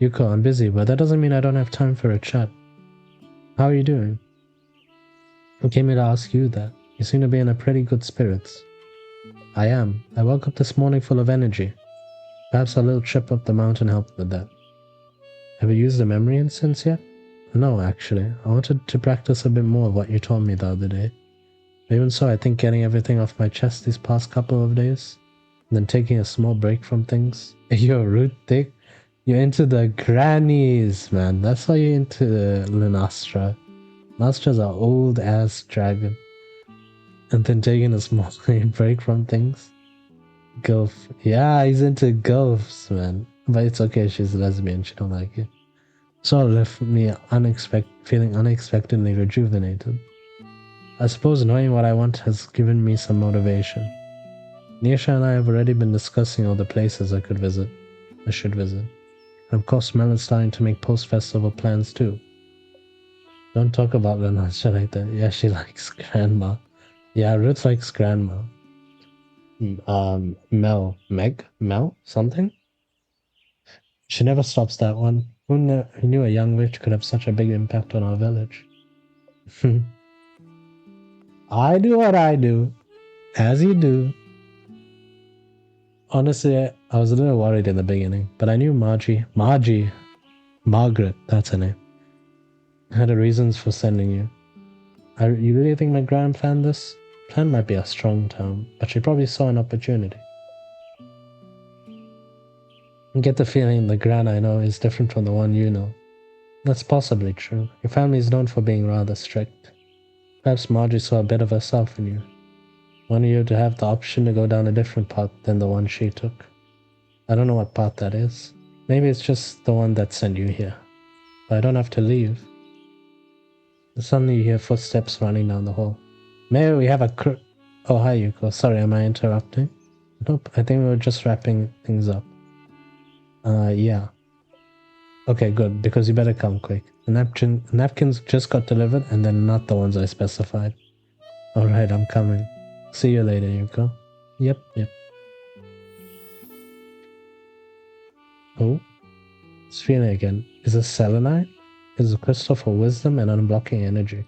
Yuuko, I'm busy, but that doesn't mean I don't have time for a chat. How are you doing? I came here to ask you that. You seem to be in a pretty good spirits. I am. I woke up this morning full of energy. Perhaps a little trip up the mountain helped with that. Have you used the memory incense yet? No, actually. I wanted to practice a bit more of what you told me the other day. But even so, I think getting everything off my chest these past couple of days, and then taking a small break from things. You're root thick. You're into the grannies, man. That's why you're into Lunastra. Lunastra's an old ass dragon. And then taking a small break from things. Gulf. Yeah, he's into gulfs, man. But it's okay, she's lesbian, she don't like it. So it left me feeling unexpectedly rejuvenated. I suppose knowing what I want has given me some motivation. Nisha and I have already been discussing all the places I should visit. And of course Mel is starting to make post-festival plans too. Don't talk about Lanasha like that. Yeah, she likes grandma. Yeah, Ruth likes grandma. Mel? Something? She never stops that one. Who knew a young witch could have such a big impact on our village? I do what I do. As you do. Honestly, I was a little worried in the beginning, but I knew Margaret, that's her name, had her reasons for sending you. You really think my gran planned this? Plan might be a strong term, but she probably saw an opportunity. I get the feeling the gran I know is different from the one you know. That's possibly true. Your family is known for being rather strict. Perhaps Margie saw a bit of herself in you. Wanted you to have the option to go down a different path than the one she took. I don't know what path that is. Maybe it's just the one that sent you here. But I don't have to leave. Suddenly you hear footsteps running down the hall. Maybe we have a Oh, hi Yuuko. Sorry, am I interrupting? Nope, I think we were just wrapping things up. Yeah. Okay, good, because you better come quick. The napkins just got delivered and they're not the ones I specified. Alright, I'm coming. See you later, Yuuko. Yep. Oh, it's feeling again. Is it selenite? It's a crystal for wisdom and unblocking energy.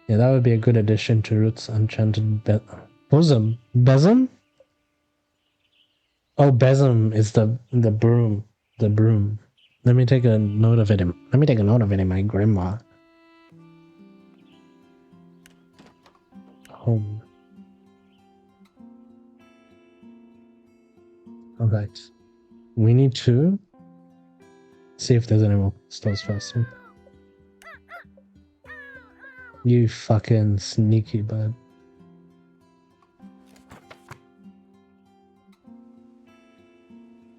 Yeah, that would be a good addition to Root's enchanted bosom. Besom? Oh, besom is the broom. The broom. Let me take a note of it in my grimoire. Home. Alright. We need to see if there's any more stores first. You fucking sneaky bird.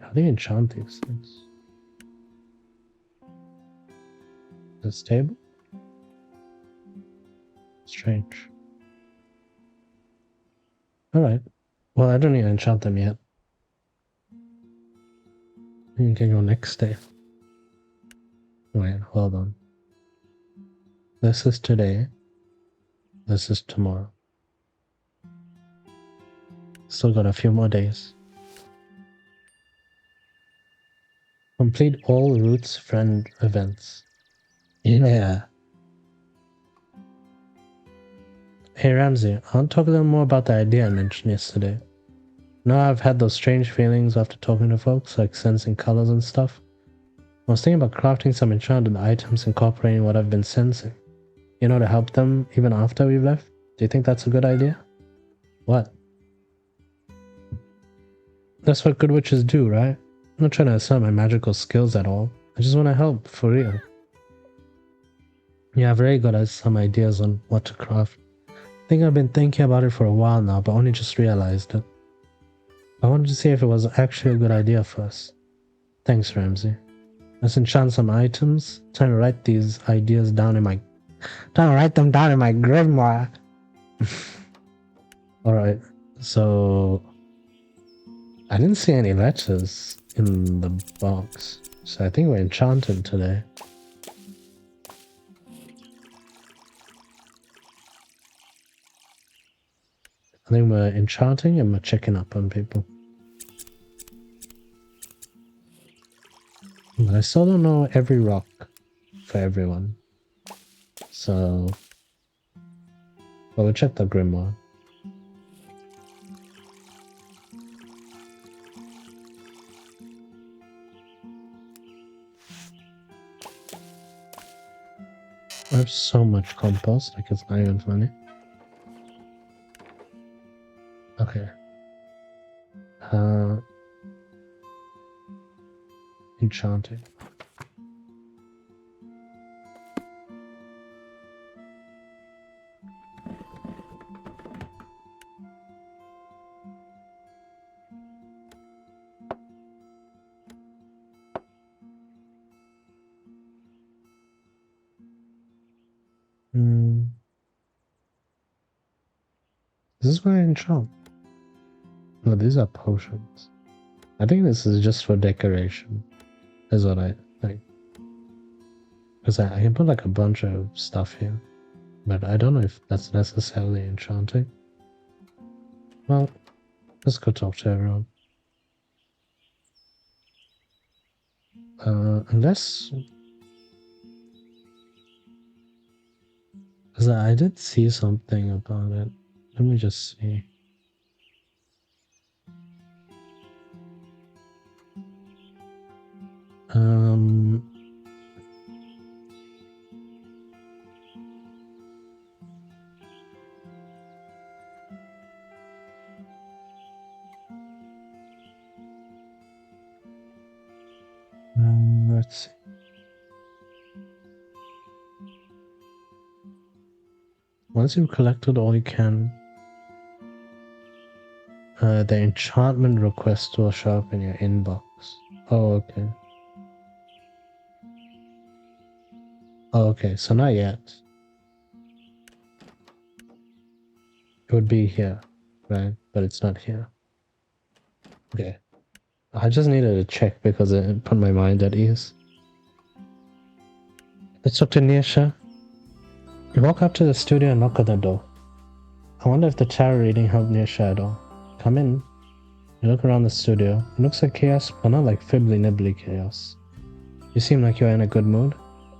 How do you enchant these things? This table? Strange. Alright. Well, I don't need to enchant them yet. You can go next day. Wait, hold on. This is today. This is tomorrow. Still got a few more days. Complete all Roots friend events. Yeah. Hey Ramsey, I want to talk a little more about the idea I mentioned yesterday. Now I've had those strange feelings after talking to folks, like sensing colors and stuff. I was thinking about crafting some enchanted items incorporating what I've been sensing. You know, to help them even after we've left. Do you think that's a good idea? What? That's what good witches do, right? I'm not trying to assert my magical skills at all. I just want to help, for real. Yeah, I've already got some ideas on what to craft. I think I've been thinking about it for a while now, but only just realized it. I wanted to see if it was actually a good idea first. Thanks, Ramsey. Let's enchant some items. Trying to write these ideas down in my... grimoire. Alright, so... I didn't see any letters in the box, so I think we're enchanted today. I think we're enchanting and we're checking up on people. But I still don't know every rock for everyone. So... Well, we'll check the grimoire. I have so much compost, like it's not even funny. Okay. Enchanting. This is why I enchant. No, these are potions. I think this is just for decoration. Is what I think. Because I can put like a bunch of stuff here. But I don't know if that's necessarily enchanting. Well, let's go talk to everyone. Unless... Because I did see something about it. Let me just see. Let's see. Once you've collected all you can, the enchantment request will show up in your inbox. Oh, okay. Oh, okay, so not yet. It would be here, right? But it's not here. Okay. I just needed to check because it put my mind at ease. Let's talk to Nisha. You walk up to the studio and knock on the door. I wonder if the tarot reading helped Nisha at all. Come in. You look around the studio. It looks like chaos, but not like fibbly-nibbly chaos. You seem like you're in a good mood.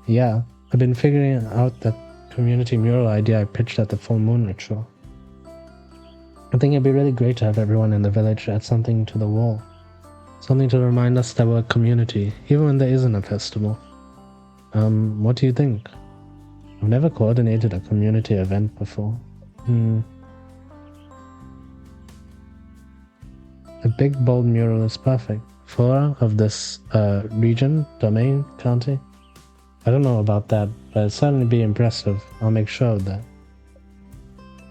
Yeah, I've been figuring out that community mural idea I pitched at the full moon ritual. I think it'd be really great to have everyone in the village add something to the wall. Something to remind us that we're a community, even when there isn't a festival. What do you think? I've never coordinated a community event before. A big, bold mural is perfect. Flora of this region, domain, county. I don't know about that, but it'll certainly be impressive. I'll make sure of that.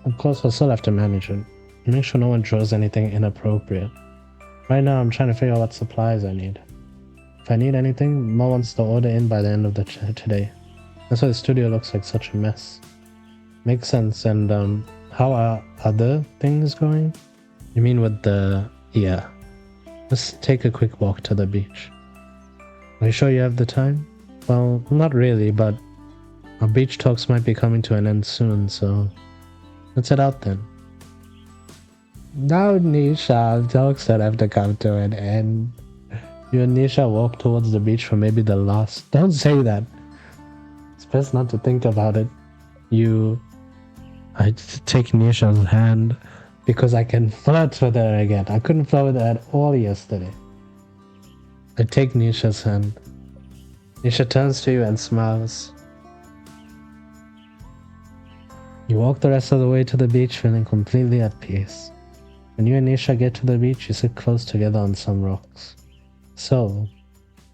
Of course, I'll still have to manage it. Make sure no one draws anything inappropriate. Right now, I'm trying to figure out what supplies I need. If I need anything, Mo wants to order in by the end of the today. That's why the studio looks like such a mess. Makes sense. And how are other things going? You mean with the... Yeah. Let's take a quick walk to the beach. Are you sure you have the time? Well, not really, but our beach talks might be coming to an end soon, so let's head out then. No, Nisha, talks don't have to come to an end. You and Nisha walk towards the beach for maybe the last... Don't say that. It's best not to think about it. I take Nisha's hand because I can flirt with her again. I couldn't flirt with her at all yesterday. I take Nisha's hand. Nisha turns to you and smiles. You walk the rest of the way to the beach feeling completely at peace. When you and Nisha get to the beach, you sit close together on some rocks. So,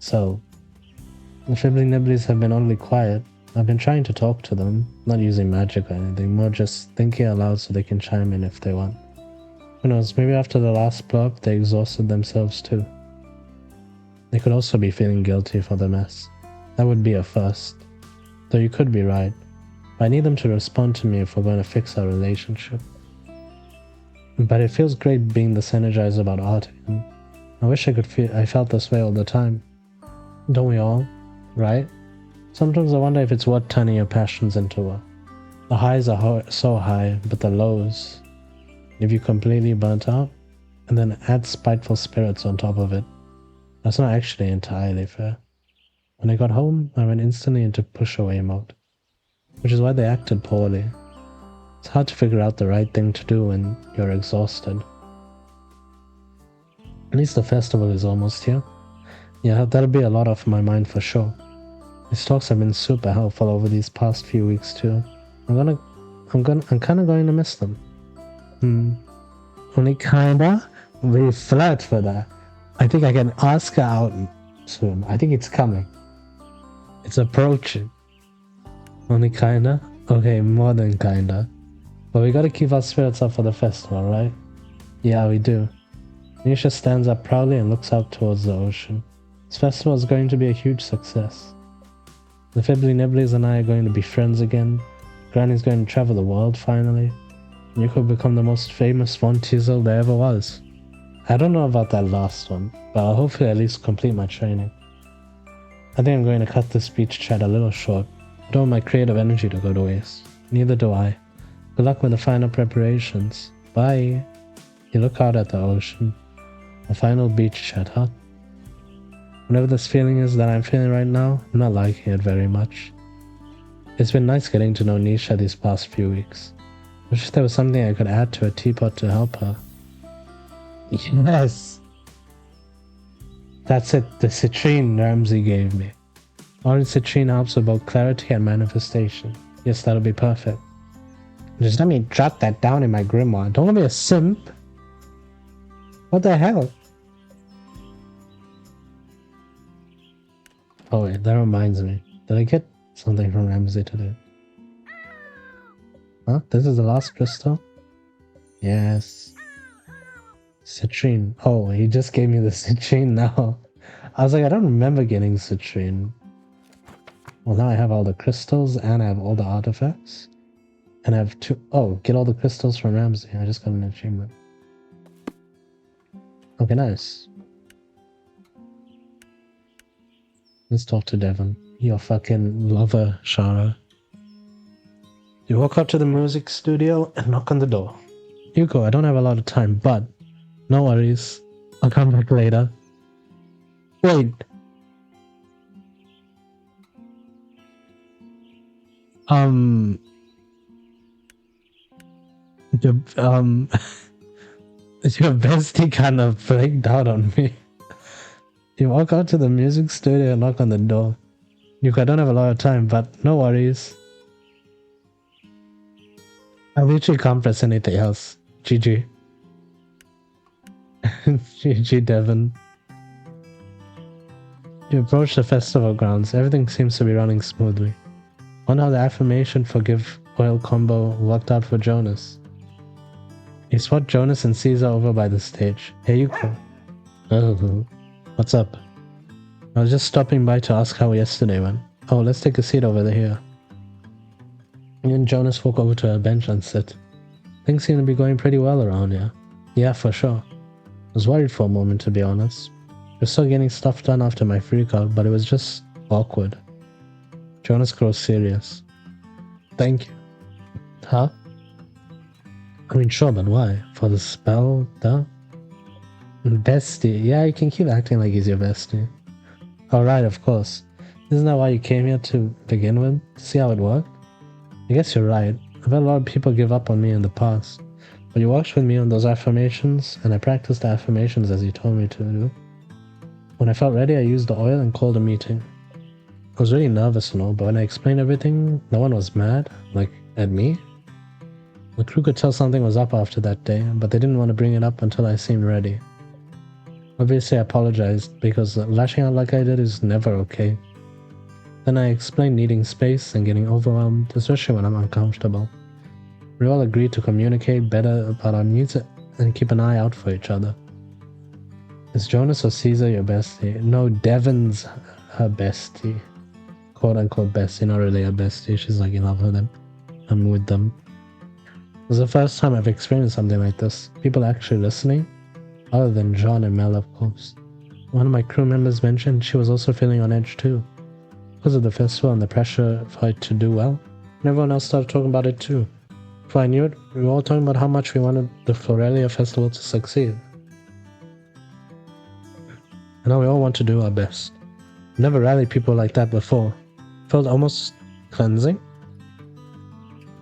the Fibbly Nibblies have been oddly quiet. I've been trying to talk to them, not using magic or anything, more just thinking aloud so they can chime in if they want. Who knows, maybe after the last blow up, they exhausted themselves too. They could also be feeling guilty for the mess. That would be a first. Though you could be right. But I need them to respond to me if we're going to fix our relationship. But it feels great being the synergizer about art again. I wish I felt this way all the time. Don't we all? Right? Sometimes I wonder if it's worth turning your passions into work. The highs are so high, but the lows, if you completely burnt out, and then add spiteful spirits on top of it, that's not actually entirely fair. When I got home, I went instantly into push-away mode, which is why they acted poorly. It's hard to figure out the right thing to do when you're exhausted. At least the festival is almost here. Yeah, that'll be a lot off my mind for sure. These talks have been super helpful over these past few weeks too. I'm kinda going to miss them. Only kinda? We flirt for that. I think I can ask her out soon. I think it's coming. It's approaching. Only kinda? Okay, more than kinda. But we gotta keep our spirits up for the festival, right? Yeah, we do. Nisha stands up proudly and looks out towards the ocean. This festival is going to be a huge success. The Fibbly Nibblies and I are going to be friends again. Granny's going to travel the world finally. Yuuko will become the most famous Von Teasel there ever was. I don't know about that last one, but I'll hopefully at least complete my training. I think I'm going to cut this beach chat a little short. I don't want my creative energy to go to waste. Neither do I. Good luck with the final preparations. Bye. You look out at the ocean. A final beach chat, huh? Whatever this feeling is that I'm feeling right now, I'm not liking it very much. It's been nice getting to know Nisha these past few weeks. I wish there was something I could add to a teapot to help her. Yes! That's it, the citrine Ramsey gave me. Orange citrine helps with both clarity and manifestation. Yes, that'll be perfect. Just let me jot that down in my grimoire. Don't let me a simp! What the hell? Oh wait, that reminds me. Did I get something from Ramsey today? Huh? This is the last crystal? Yes. Citrine. Oh, he just gave me the citrine now. I was like, I don't remember getting citrine. Well, now I have all the crystals and I have all the artifacts. And I have two. Oh, get all the crystals from Ramsey. I just got an achievement. Okay, nice. Let's talk to Devon. Your fucking lover, Shara. You walk up to the music studio and knock on the door. Yuuko, I don't have a lot of time, but no worries. I'll come back later. Wait. Your, your bestie kind of freaked out on me. You walk out to the music studio and knock on the door. Yuuko, I don't have a lot of time, but no worries. I literally can't press anything else. GG. GG, Devon. You approach the festival grounds. Everything seems to be running smoothly. Wonder how the affirmation forgive oil combo worked out for Jonas. You spot Jonas and Caesar over by the stage. Hey, Yuuko. Oh, what's up? I was just stopping by to ask how yesterday went. Oh, let's take a seat over here. You and Jonas walk over to a bench and sit. Things seem to be going pretty well around here. Yeah, for sure. I was worried for a moment, to be honest. We're still getting stuff done after my freakout, but it was just awkward. Jonas grows serious. Thank you. Huh? I mean, sure, but why? For the spell, duh? Bestie. Yeah, you can keep acting like he's your bestie. Alright, of course. Isn't that why you came here to begin with? To see how it worked? I guess you're right. I've had a lot of people give up on me in the past. But you worked with me on those affirmations, and I practiced the affirmations as you told me to do. When I felt ready, I used the oil and called a meeting. I was really nervous and all, but when I explained everything, no one was mad, like, at me. The crew could tell something was up after that day, but they didn't want to bring it up until I seemed ready. Obviously, I apologized, because lashing out like I did is never okay. Then I explained needing space and getting overwhelmed, especially when I'm uncomfortable. We all agreed to communicate better about our needs and keep an eye out for each other. Is Jonas or Caesar your bestie? No, Devon's her bestie. Quote unquote bestie, not really a bestie. She's like in love with them. I'm with them. It was the first time I've experienced something like this. People actually listening. Other than John and Mel, of course. One of my crew members mentioned she was also feeling on edge too. Because of the festival and the pressure for it to do well. And everyone else started talking about it too. Before I knew it, we were all talking about how much we wanted the Florelia festival to succeed. And now we all want to do our best. I've never rallied people like that before. Felt almost cleansing.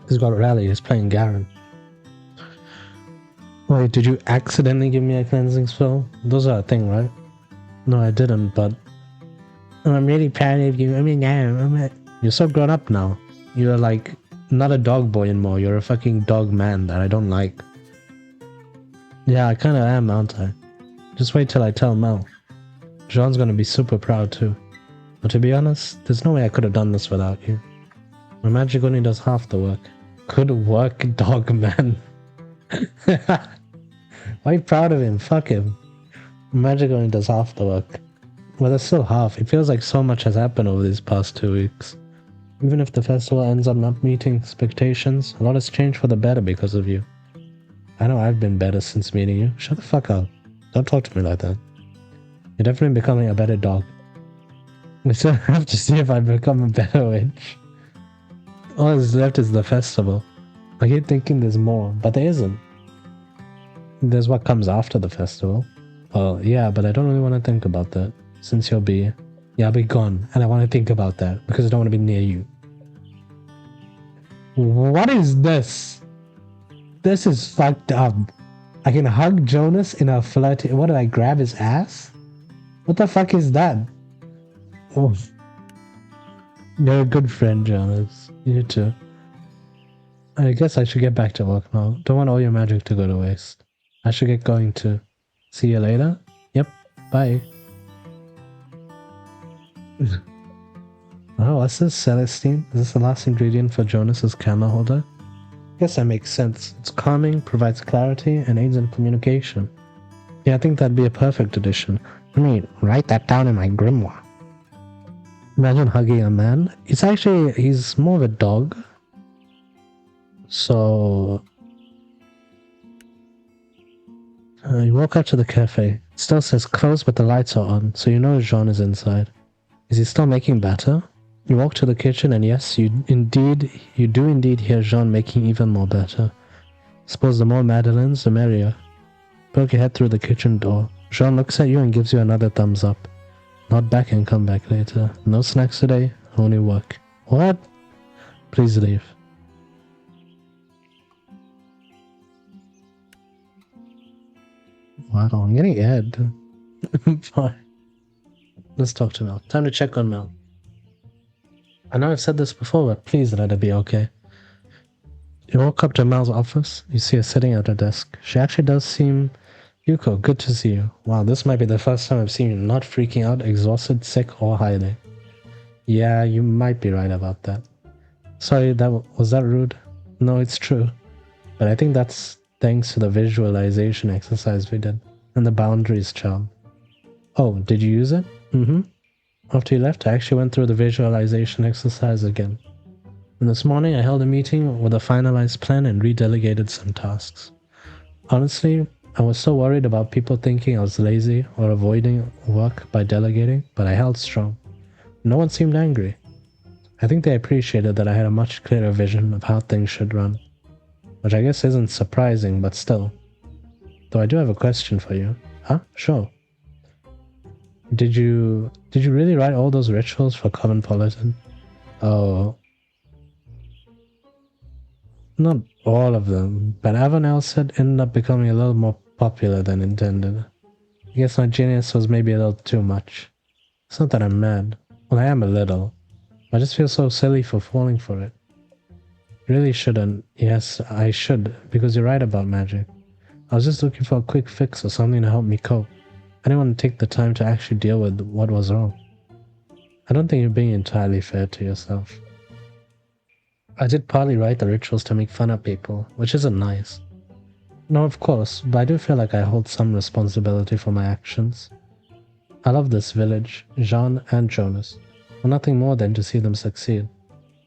He's got a rally, he's playing Garen. Wait, did you accidentally give me a cleansing spell? Those are a thing, right? No, I didn't, but... I'm really proud of you. I mean, you're so grown up now. You're like not a dog boy anymore. You're a fucking dog man that I don't like. Yeah, I kind of am, aren't I? Just wait till I tell Mel. Jean's gonna be super proud too. But to be honest, there's no way I could have done this without you. My magic only does half the work. Good work, dog man. Why are you proud of him? Fuck him. Magic only does half the work. Well, there's still half. It feels like so much has happened over these past 2 weeks. Even if the festival ends up not meeting expectations, a lot has changed for the better because of you. I know I've been better since meeting you. Shut the fuck up. Don't talk to me like that. You're definitely becoming a better dog. We still have to see if I become a better witch. All that's left is the festival. I keep thinking there's more, but there isn't. There's what comes after the festival. Well, yeah, but I don't really want to think about that. Since I'll be gone, and I want to think about that because I don't want to be near you. What is this? This is fucked up. I can hug Jonas in a flirty. What did I grab his ass? What the fuck is that? Oh, you're a good friend, Jonas. You too. I guess I should get back to work now. Don't want all your magic to go to waste. I should get going too. See you later. Yep. Bye. Oh, what's this? Celestine? Is this the last ingredient for Jonas's candle holder? I guess that makes sense. It's calming, provides clarity, and aids in communication. Yeah, I think that'd be a perfect addition. Let me write that down in my grimoire. Imagine hugging a man. He's more of a dog. So... you walk out to the cafe. It still says closed, but the lights are on, so you know Jean is inside. Is he still making batter? You walk to the kitchen and yes, you do indeed hear Jean making even more batter. Suppose the more madeleines, the merrier. Poke your head through the kitchen door. Jean looks at you and gives you another thumbs up. Nod back and come back later. No snacks today, only work. What? Please leave. Wow, I'm getting ahead. Fine. Let's talk to Mel. Time to check on Mel. I know I've said this before, but please let her be okay. You walk up to Mel's office. You see her sitting at her desk. She actually does seem... Yuuko, good to see you. Wow, this might be the first time I've seen you not freaking out, exhausted, sick, or hiding. Yeah, you might be right about that. Sorry, was that rude? No, it's true. But I think that's thanks to the visualization exercise we did. And the boundaries charm. Oh, did you use it? Mm-hmm. After you left, I actually went through the visualization exercise again. And this morning, I held a meeting with a finalized plan and redelegated some tasks. Honestly, I was so worried about people thinking I was lazy or avoiding work by delegating, but I held strong. No one seemed angry. I think they appreciated that I had a much clearer vision of how things should run. Which I guess isn't surprising, but still. Though I do have a question for you. Huh? Sure. Did you really write all those rituals for Cosmopolitan? Oh. Not all of them, but everyone else said ended up becoming a little more popular than intended. I guess my genius was maybe a little too much. It's not that I'm mad. Well, I am a little. I just feel so silly for falling for it. Really shouldn't. Yes, I should, because you're right about magic. I was just looking for a quick fix or something to help me cope. I didn't want to take the time to actually deal with what was wrong. I don't think you're being entirely fair to yourself. I did partly write the rituals to make fun of people, which isn't nice. No, of course, but I do feel like I hold some responsibility for my actions. I love this village, Jean and Jonas. Well, nothing more than to see them succeed.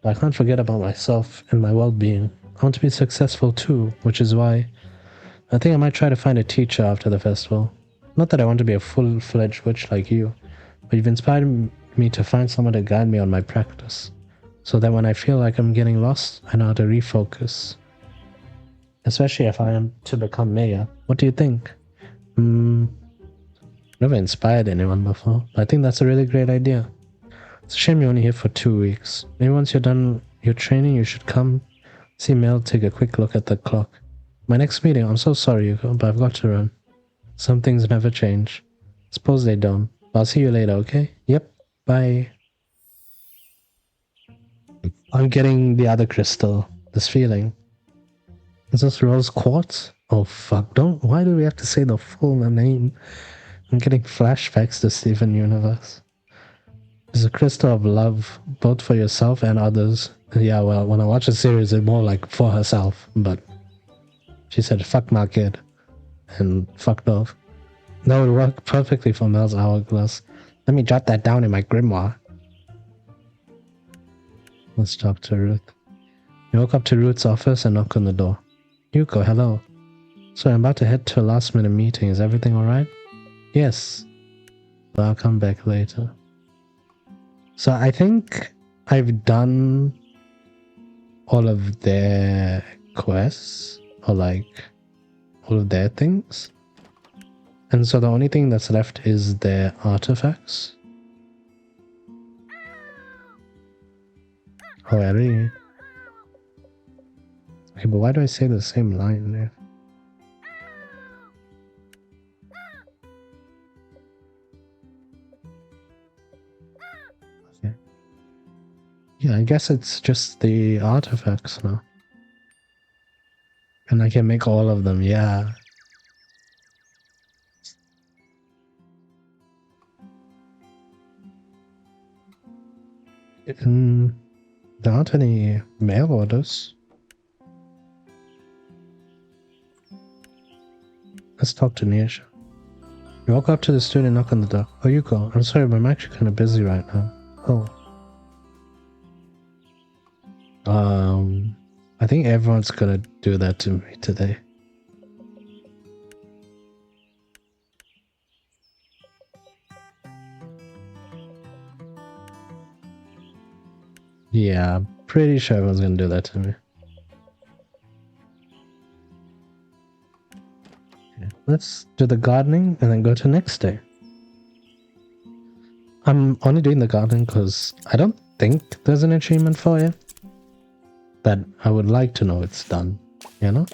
But I can't forget about myself and my well-being. I want to be successful too, which is why I think I might try to find a teacher after the festival. Not that I want to be a full-fledged witch like you, but you've inspired me to find someone to guide me on my practice, so that when I feel like I'm getting lost, I know how to refocus. Especially if I am to become mayor. What do you think? Never inspired anyone before, but I think that's a really great idea. It's a shame you're only here for 2 weeks. Maybe once you're done your training, you should come see Mel, take a quick look at the clock. My next meeting, I'm so sorry, Yuuko, but I've got to run. Some things never change. Suppose they don't. I'll see you later, okay? Yep. Bye. I'm getting the other crystal. This feeling. Is this rose quartz? Oh fuck, don't. Why do we have to say the full name? I'm getting flashbacks to Steven Universe. It's a crystal of love, both for yourself and others. Yeah, well, when I watch a series, it's more like for herself, but she said, fuck my kid, and fucked off. That would work perfectly for Mel's hourglass. Let me jot that down in my grimoire. Let's talk to Ruth. You walk up to Ruth's office and knock on the door. Yuuko, hello. Sorry, I'm about to head to a last-minute meeting. Is everything alright? Yes. But I'll come back later. So I think I've done all of their quests, or like all of their things. And so the only thing that's left is their artifacts. Oh, really? Okay, but why do I say the same line there? Okay. Yeah, I guess it's just the artifacts now. And I can make all of them, yeah. There aren't any mail orders. Let's talk to Nisha. You walk up to the student and knock on the door. Oh, Yuuko, I'm sorry, but I'm actually kind of busy right now. Oh. I think everyone's gonna do that to me today. Yeah, I'm pretty sure everyone's gonna do that to me. Okay, let's do the gardening and then go to next day. I'm only doing the gardening because I don't think there's an achievement for it. But I would like to know it's done, you know?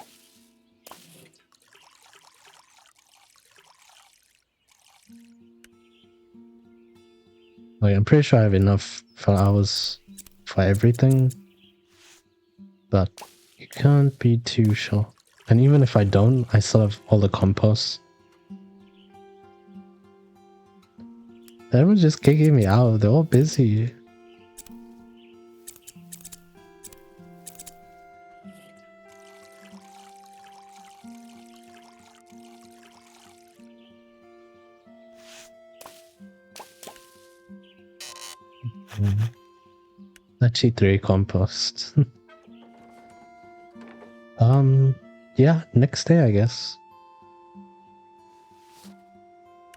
Like, I'm pretty sure I have enough for hours for everything. But you can't be too sure. And even if I don't, I still have all the compost. Everyone's just kicking me out. They're all busy. Actually 3 compost. Yeah, next day I guess.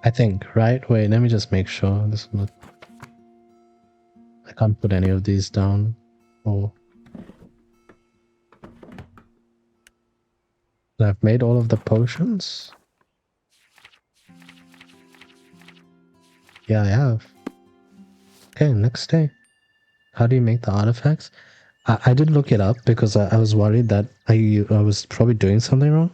I think, right? Wait, let me just make sure this is not... I can't put any of these down. Oh. I've made all of the potions? Yeah, I have. Okay, next day. How do you make the artifacts? I did look it up because I was worried that I was probably doing something wrong.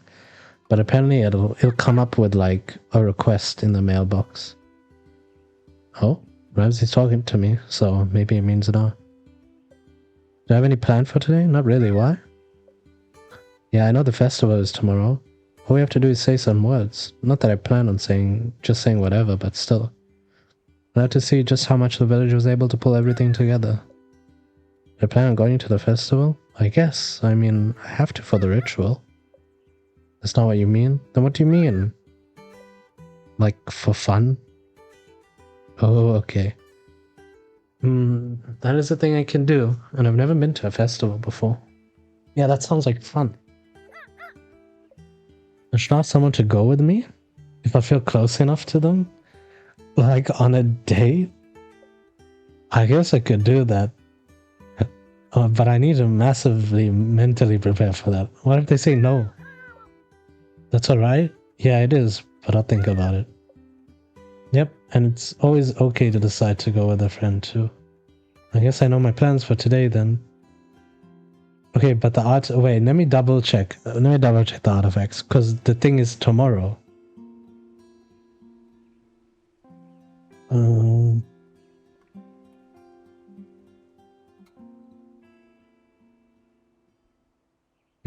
But apparently it'll come up with like a request in the mailbox. Oh, Ramsey's talking to me, so maybe it means no. Do I have any plan for today? Not really, why? Yeah, I know the festival is tomorrow. All we have to do is say some words. Not that I plan on just saying whatever, but still. I'd like to see just how much the village was able to pull everything together. I plan on going to the festival? I guess. I mean, I have to for the ritual. That's not what you mean? Then what do you mean? Like, for fun? Oh, okay. That is a thing I can do, and I've never been to a festival before. Yeah, that sounds like fun. I should ask someone to go with me? If I feel close enough to them? Like, on a date? I guess I could do that. But I need to massively mentally prepare for that. What if they say no? That's alright? Yeah, it is, but I'll think about it. Yep, and it's always okay to decide to go with a friend too. I guess I know my plans for today then. Okay, but the art... Wait, let me double check. Let me double check the artifacts, because the thing is tomorrow.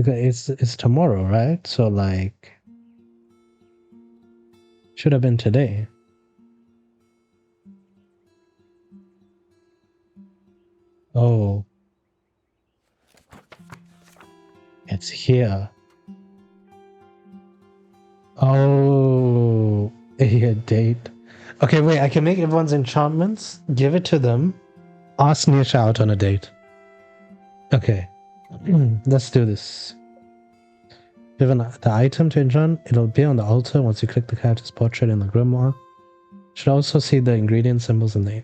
Because it's tomorrow, right? So like should have been today. Oh, it's here. Oh, a date. Okay, wait, I can make everyone's enchantments, give it to them, ask Nisha out on a date. Okay, let's do this. Given the item to enchant, it'll appear on the altar once you click the character's portrait in the grimoire. Should also see the ingredient symbols in the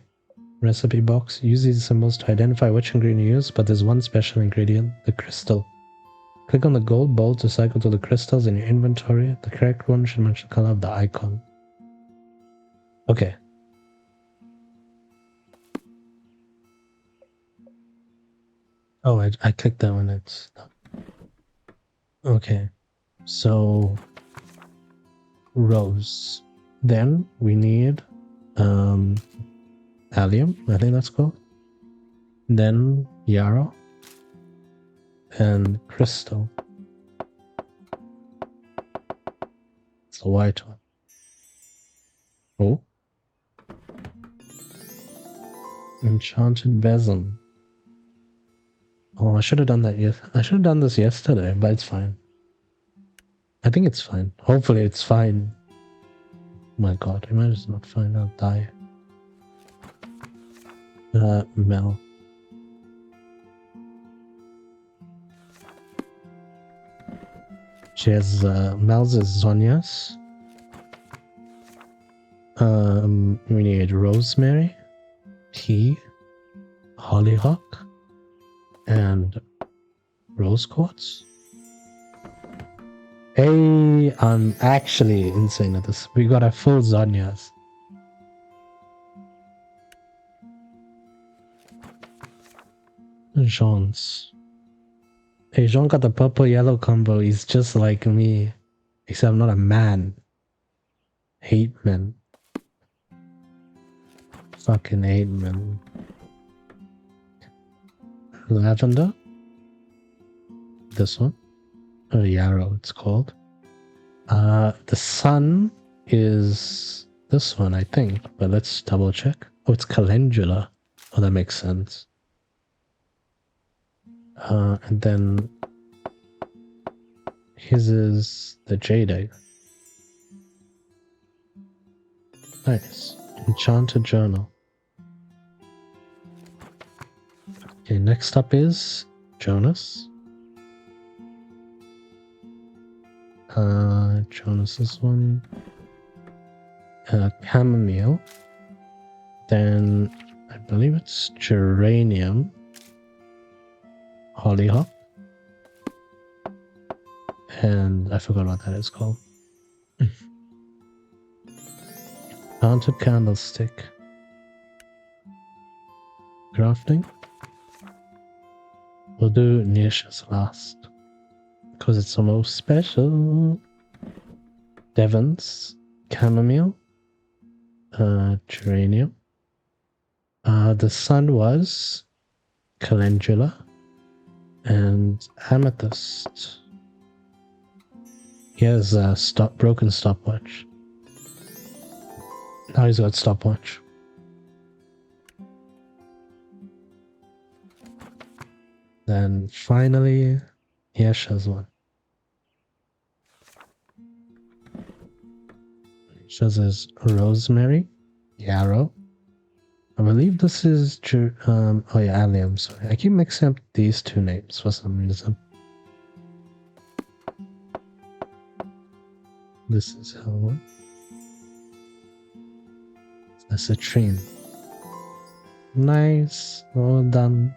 recipe box. Use these symbols to identify which ingredient you use, but there's one special ingredient, the crystal. Click on the gold bowl to cycle to the crystals in your inventory. The correct one should match the color of the icon. Okay. Oh, I clicked that when it's done. Okay. So, rose. Then we need allium, I think that's called. Then yarrow and crystal. It's the white one. Oh. Enchanted besom. Oh, I should have done that. I should have done this yesterday, but it's fine. I think it's fine. Hopefully it's fine. Oh my god, imagine it's not fine. I'll die. Mel. She has Mel's is Zonya's. We need rosemary, tea, hollyhock, and rose quartz. Hey, I'm actually insane at this. We got a full Zonya's. Jean's. Hey, Jean got the purple yellow combo. He's just like me. Except I'm not a man. Hate men. Fucking hate men. Lavender. This one. Oh, yarrow, it's called. The sun is this one, I think. But let's double check. Oh, it's calendula. Oh, that makes sense. And then his is the jade egg. Nice. Enchanted journal. Okay, next up is Jonas. Jonas's one. Chamomile. Then I believe it's geranium. Hollyhock. And I forgot what that is called. Haunted candlestick. Crafting. We'll do Nisha's last. Because it's the most special. Devon's. Chamomile. Geranium. The sun was calendula and amethyst. He has a broken stopwatch. Now he's got stopwatch. Then finally, Yesha's one. Yesha's is rosemary, yarrow. I believe this is oh yeah, allium. Sorry, I keep mixing up these two names for some reason. This is her one. That's a train. Nice, well done.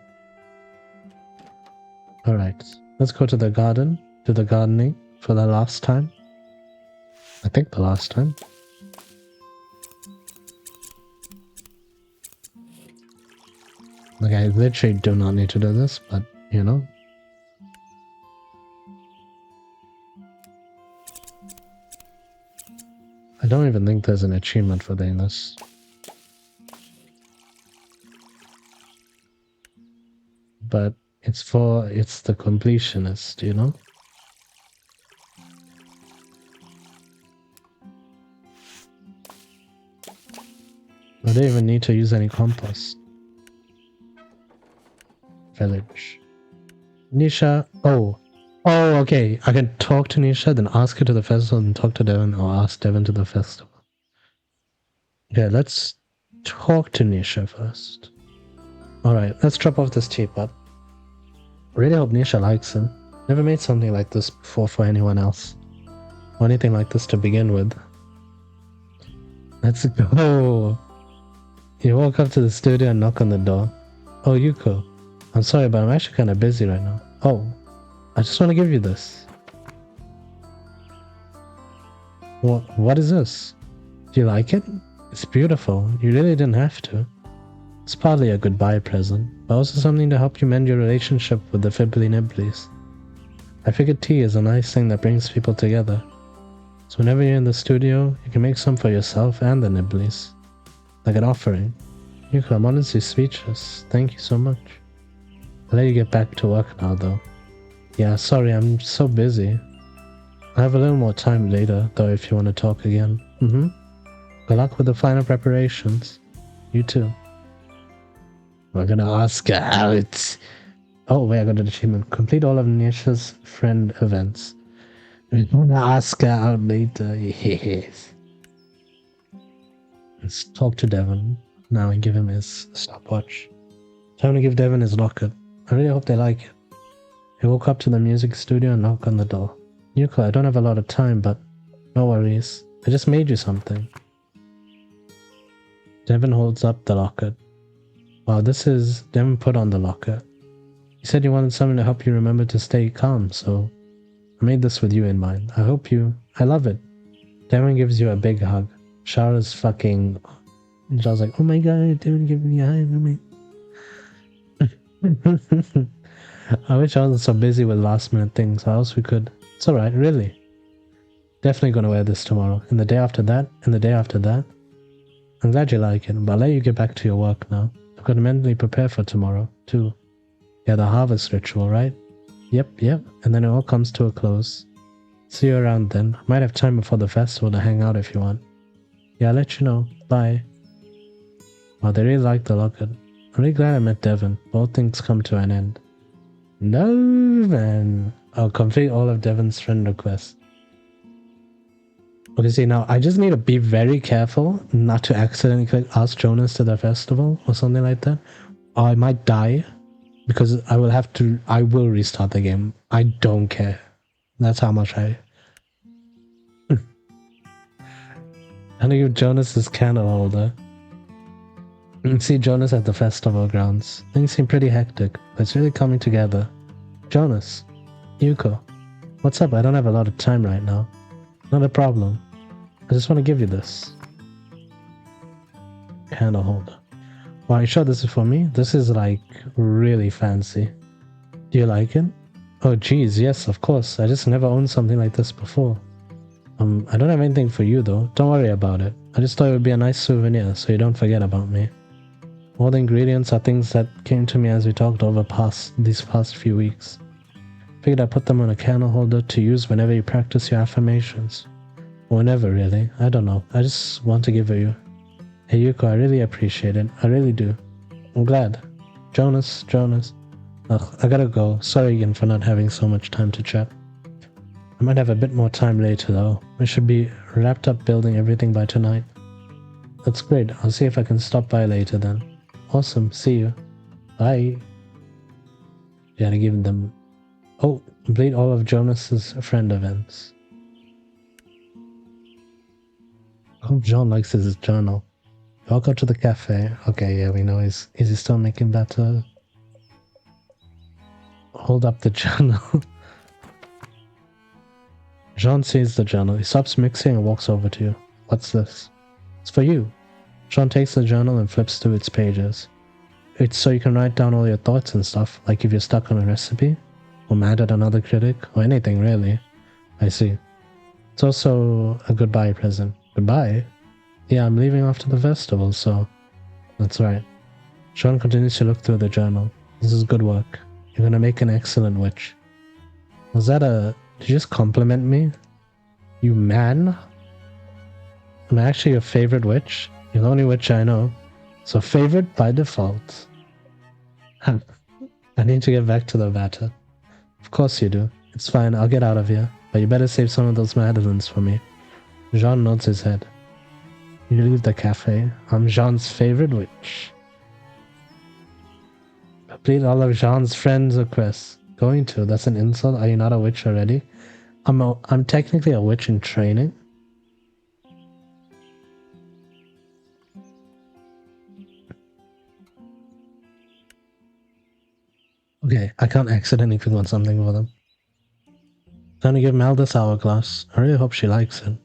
All right, let's go to the garden, do the gardening for the last time. I think the last time. Like, I literally do not need to do this, but, you know. I don't even think there's an achievement for doing this. But it's the completionist, you know? I don't even need to use any compost. Village. Nisha. Oh, okay. I can talk to Nisha, then ask her to the festival, and talk to Devin, or ask Devin to the festival. Yeah, let's talk to Nisha first. Alright, let's drop off this teapot. Really hope Nisha likes him. Never made something like this before for anyone else. Or anything like this to begin with. Let's go! You walk up to the studio and knock on the door. Oh, Yuuko. I'm sorry, but I'm actually kind of busy right now. Oh, I just want to give you this. What is this? Do you like it? It's beautiful. You really didn't have to. It's partly a goodbye present, but also something to help you mend your relationship with the Fibbly Nibblies. I figured tea is a nice thing that brings people together. So whenever you're in the studio, you can make some for yourself and the Nibblies. Like an offering. Yuuko, I'm honestly speechless. Thank you so much. I'll let you get back to work now though. Yeah, sorry, I'm so busy. I have a little more time later though if you want to talk again. Good luck with the final preparations. You too. We're gonna ask her how it's... Oh wait, I got an achievement. Complete all of Nisha's friend events. We're gonna ask her out later. Yes. Let's talk to Devin now and give him his stopwatch. Time to give Devin his locket. I really hope they like it. He walk up to the music studio and knock on the door. Yuuko, I don't have a lot of time, but no worries. I just made you something. Devin holds up the locket. Wow, this is Devin put on the locket. You said you wanted something to help you remember to stay calm, so I made this with you in mind. I love it. Devin gives you a big hug. Shara's fucking... Shara's like, oh my god, Devin give me a hug. I wish I wasn't so busy with last minute things, or else we could... It's alright, really. Definitely gonna wear this tomorrow. And the day after that, and the day after that. I'm glad you like it, but I'll let you get back to your work now. I've got to mentally prepare for tomorrow, too. Yeah, the harvest ritual, right? Yep. And then it all comes to a close. See you around then. I might have time before the festival to hang out if you want. Yeah, I'll let you know. Bye. Wow, they really like the locket. I'm really glad I met Devin. All things come to an end. No, man. I'll complete all of Devin's friend requests. Okay, see, now I just need to be very careful not to accidentally click Ask Jonas to the festival or something like that. Or I might die because I will restart the game. I don't care. That's how much I... I'm gonna give Jonas this candle holder. You can see Jonas at the festival grounds. Things seem pretty hectic, but it's really coming together. Jonas. Yuuko. What's up? I don't have a lot of time right now. Not a problem. I just want to give you this. Candle holder. Wow, are you sure this is for me? This is like really fancy. Do you like it? Oh geez, yes, of course. I just never owned something like this before. I don't have anything for you though. Don't worry about it. I just thought it would be a nice souvenir so you don't forget about me. All the ingredients are things that came to me as we talked over these past few weeks. Figured I'd put them on a candle holder to use whenever you practice your affirmations. Or whenever really. I don't know. I just want to give it you. Hey Yuuko, I really appreciate it. I really do. I'm glad. Jonas. Ugh, I gotta go. Sorry again for not having so much time to chat. I might have a bit more time later though. I should be wrapped up building everything by tonight. That's great. I'll see if I can stop by later then. Awesome. See you. Bye. You gotta give them... Oh, complete all of Jonas's friend events. I hope John likes his journal. Walk out to the cafe. Okay, yeah, we know is he still making batter? Hold up the journal. Jean sees the journal. He stops mixing and walks over to you. What's this? It's for you. Jean takes the journal and flips through its pages. It's so you can write down all your thoughts and stuff, like if you're stuck on a recipe, or mad at another critic, or anything really. I see. It's also a goodbye present. Goodbye? Yeah, I'm leaving after the festival, so... That's right. Jean continues to look through the journal. This is good work. You're gonna make an excellent witch. Was that a... Did you just compliment me? You man? Am I actually your favorite witch? You're the only witch I know. So favorite by default. I need to get back to the matter. Of course you do. It's fine, I'll get out of here. But you better save some of those madeleines for me. Jean nods his head. You leave the cafe. I'm Jean's favorite witch. Complete all of Jean's friends' requests. Going to? That's an insult. Are you not a witch already? I'm technically a witch in training. Okay, I can't accidentally click on something for them. Time to give Mel this hourglass. I really hope she likes it.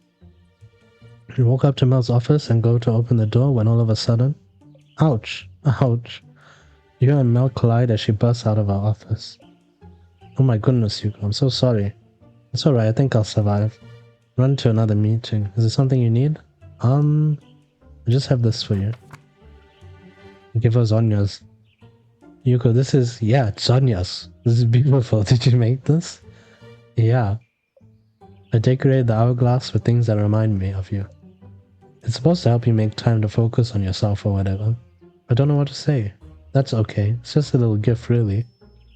You walk up to Mel's office and go to open the door when all of a sudden... Ouch! Ouch! You and Mel collide as she bursts out of her office. Oh my goodness, Yuuko, I'm so sorry. It's alright, I think I'll survive. Run to another meeting. Is there something you need? I just have this for you. Give her Zonya's. Yuuko, this is... Yeah, it's Zonya's. This is beautiful. Did you make this? Yeah. I decorated the hourglass with things that remind me of you. It's supposed to help you make time to focus on yourself or whatever. I don't know what to say. That's okay. It's just a little gift, really.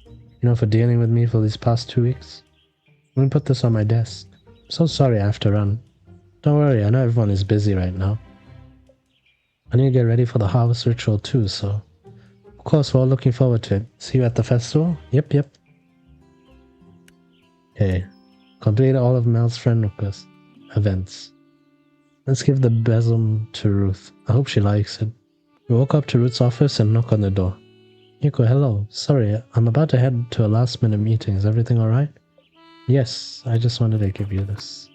You know, for dealing with me for these past 2 weeks. Let me put this on my desk. I'm so sorry I have to run. Don't worry, I know everyone is busy right now. I need to get ready for the harvest ritual too, so... Of course, we're all looking forward to it. See you at the festival? Yep. Okay. Complete all of Mel's friend request events. Let's give the besom to Ruth. I hope she likes it. We walk up to Ruth's office and knock on the door. Yuuko, hello. Sorry, I'm about to head to a last-minute meeting. Is everything alright? Yes, I just wanted to give you this.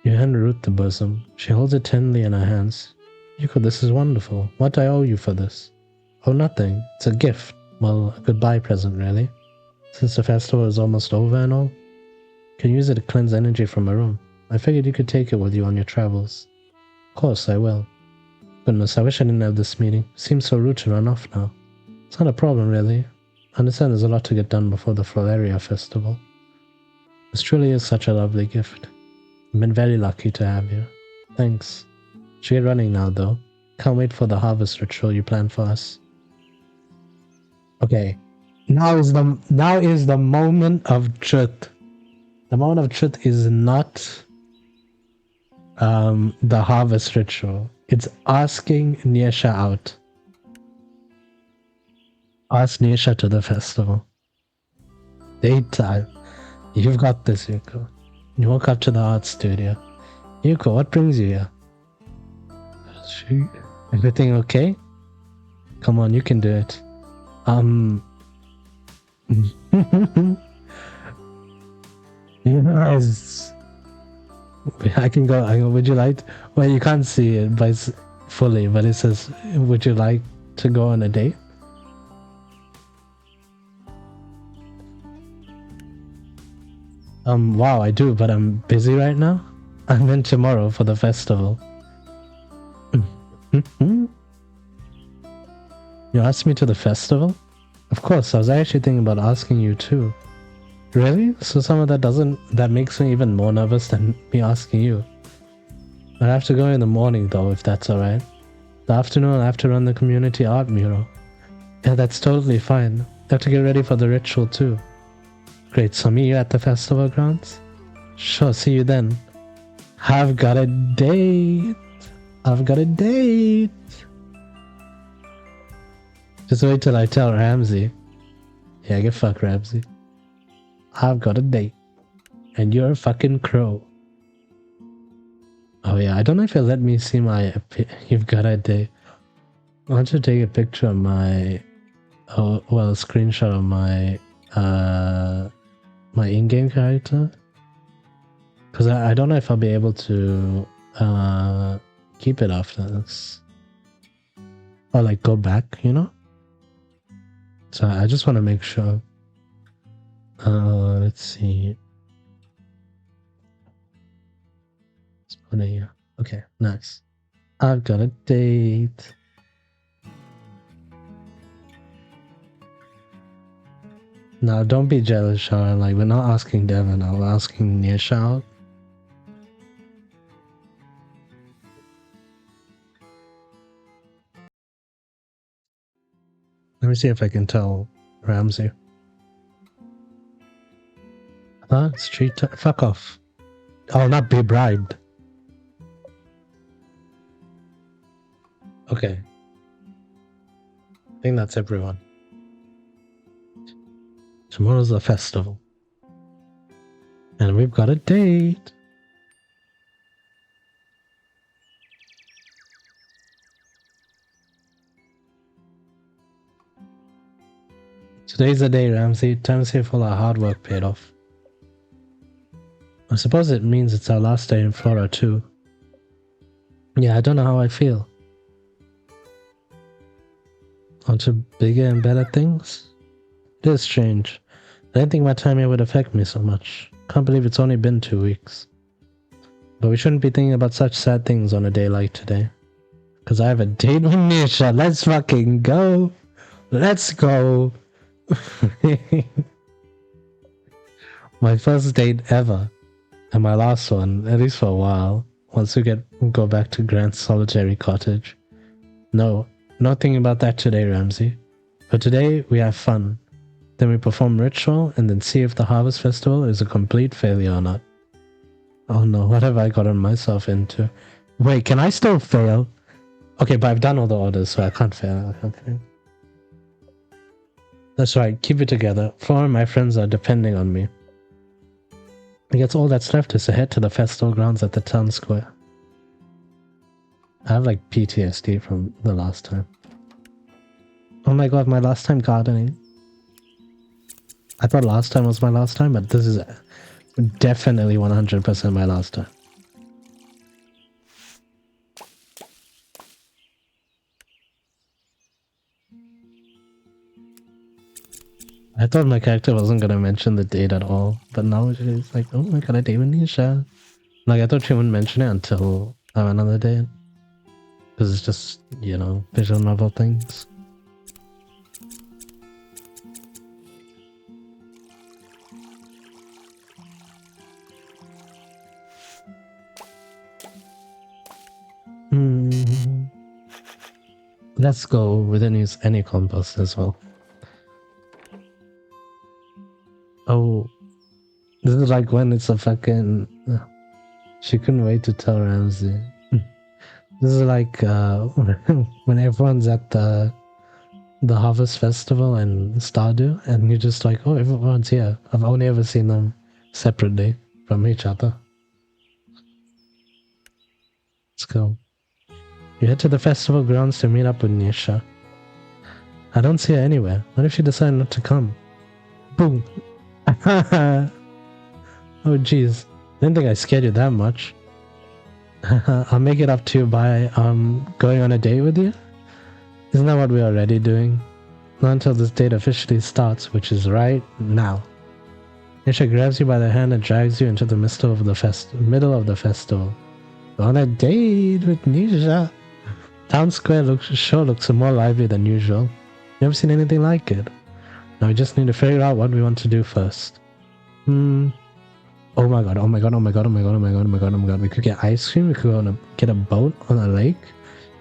You hand Ruth the bosom. She holds it tenderly in her hands. Yuuko, this is wonderful. What do I owe you for this? Oh, nothing. It's a gift. Well, a goodbye present, really. Since the festival is almost over and all. You can use it to cleanse energy from a room. I figured you could take it with you on your travels. Of course, I will. Goodness, I wish I didn't have this meeting. Seems so rude to run off now. It's not a problem, really. I understand there's a lot to get done before the Floreria festival. This truly is such a lovely gift. I've been very lucky to have you. Thanks. Should get running now, though. Can't wait for the harvest ritual you planned for us. Okay. Now is the moment of truth. The moment of truth is not the harvest ritual. It's asking Nyesha out. Ask Nyesha to the festival. Date time. You've got this, Yuuko. You walk up to the art studio. Yuuko, what brings you here? Shoot. Everything okay? Come on, you can do it. Yes. I can go. Would you like? Well, you can't see it, but it's fully. But it says, "Would you like to go on a date?" Wow, I do, but I'm busy right now. I'm in tomorrow for the festival. You asked me to the festival? Of course, I was actually thinking about asking you too. Really? So some of that makes me even more nervous than me asking you. I'd have to go in the morning though, if that's alright. The afternoon I have to run the community art mural. Yeah, that's totally fine. I have to get ready for the ritual too. Great, so meet you at the festival grounds? Sure, see you then. I've got a date. I've got a date. Just wait till I tell Ramsey. Yeah, get fucked, Ramsey. I've got a date. And you're a fucking crow. Oh yeah, I don't know if you'll let me see my... You've got a date. I want you to take a picture of my... Oh, well, a screenshot of my... my in-game character. Because I don't know if I'll be able to... keep it after this. Or like go back, you know? So I just want to make sure. Let's see. Let's put it here. Okay, nice. I've got a date. Now, don't be jealous, Sharon. Like, we're not asking Devin out, we're asking Nyesha out. Let me see if I can tell Ramsey. Huh? Street time? Fuck off. I'll not be bribed. Okay. I think that's everyone. Tomorrow's the festival. And we've got a date. Today's the day, Ramsey. Time to see if all our hard work paid off. I suppose it means it's our last day in Flora too. Yeah, I don't know how I feel. On to bigger and better things? It is strange. I didn't think my time here would affect me so much. Can't believe it's only been 2 weeks. But we shouldn't be thinking about such sad things on a day like today. Because I have a date with Nisha. Let's fucking go. Let's go. My first date ever. And my last one, at least for a while. Once we go back to Grant's solitary cottage. No, not thinking about that today, Ramsey. For today, we have fun. Then we perform ritual and then see if the harvest festival is a complete failure or not. Oh no, what have I gotten myself into? Wait, can I still fail? Okay, but I've done all the orders, so I can't fail. Okay. That's right, keep it together. Flora and my friends are depending on me. I guess all that's left is to head to the festival grounds at the town square. I have like PTSD from the last time. Oh my god, my last time gardening. I thought last time was my last time, but this is definitely 100% my last time. I thought my character wasn't gonna mention the date at all, but now she's like, oh my god, I date with Nisha. Like, I thought she wouldn't mention it until another date. Because it's just, you know, visual novel things. Let's go. We didn't use any compost as well. Oh, this is like when it's a fucking... She couldn't wait to tell Ramsey. This is like when everyone's at the Harvest Festival and Stardew, and you're just like, oh, everyone's here. I've only ever seen them separately from each other. Let's go. You head to the festival grounds to meet up with Nisha. I don't see her anywhere. What if she decided not to come? Boom. Oh jeez. Didn't think I scared you that much. I'll make it up to you by going on a date with you? Isn't that what we're already doing? Not until this date officially starts, which is right now. Nisha grabs you by the hand and drags you into the middle of the festival. On a date with Nisha. Town Square sure looks more lively than usual. Never seen anything like it. Now we just need to figure out what we want to do first. Oh my god, oh my god, oh my god, oh my god, oh my god, oh my god, oh my god. We could get ice cream, we could go get a boat on a lake.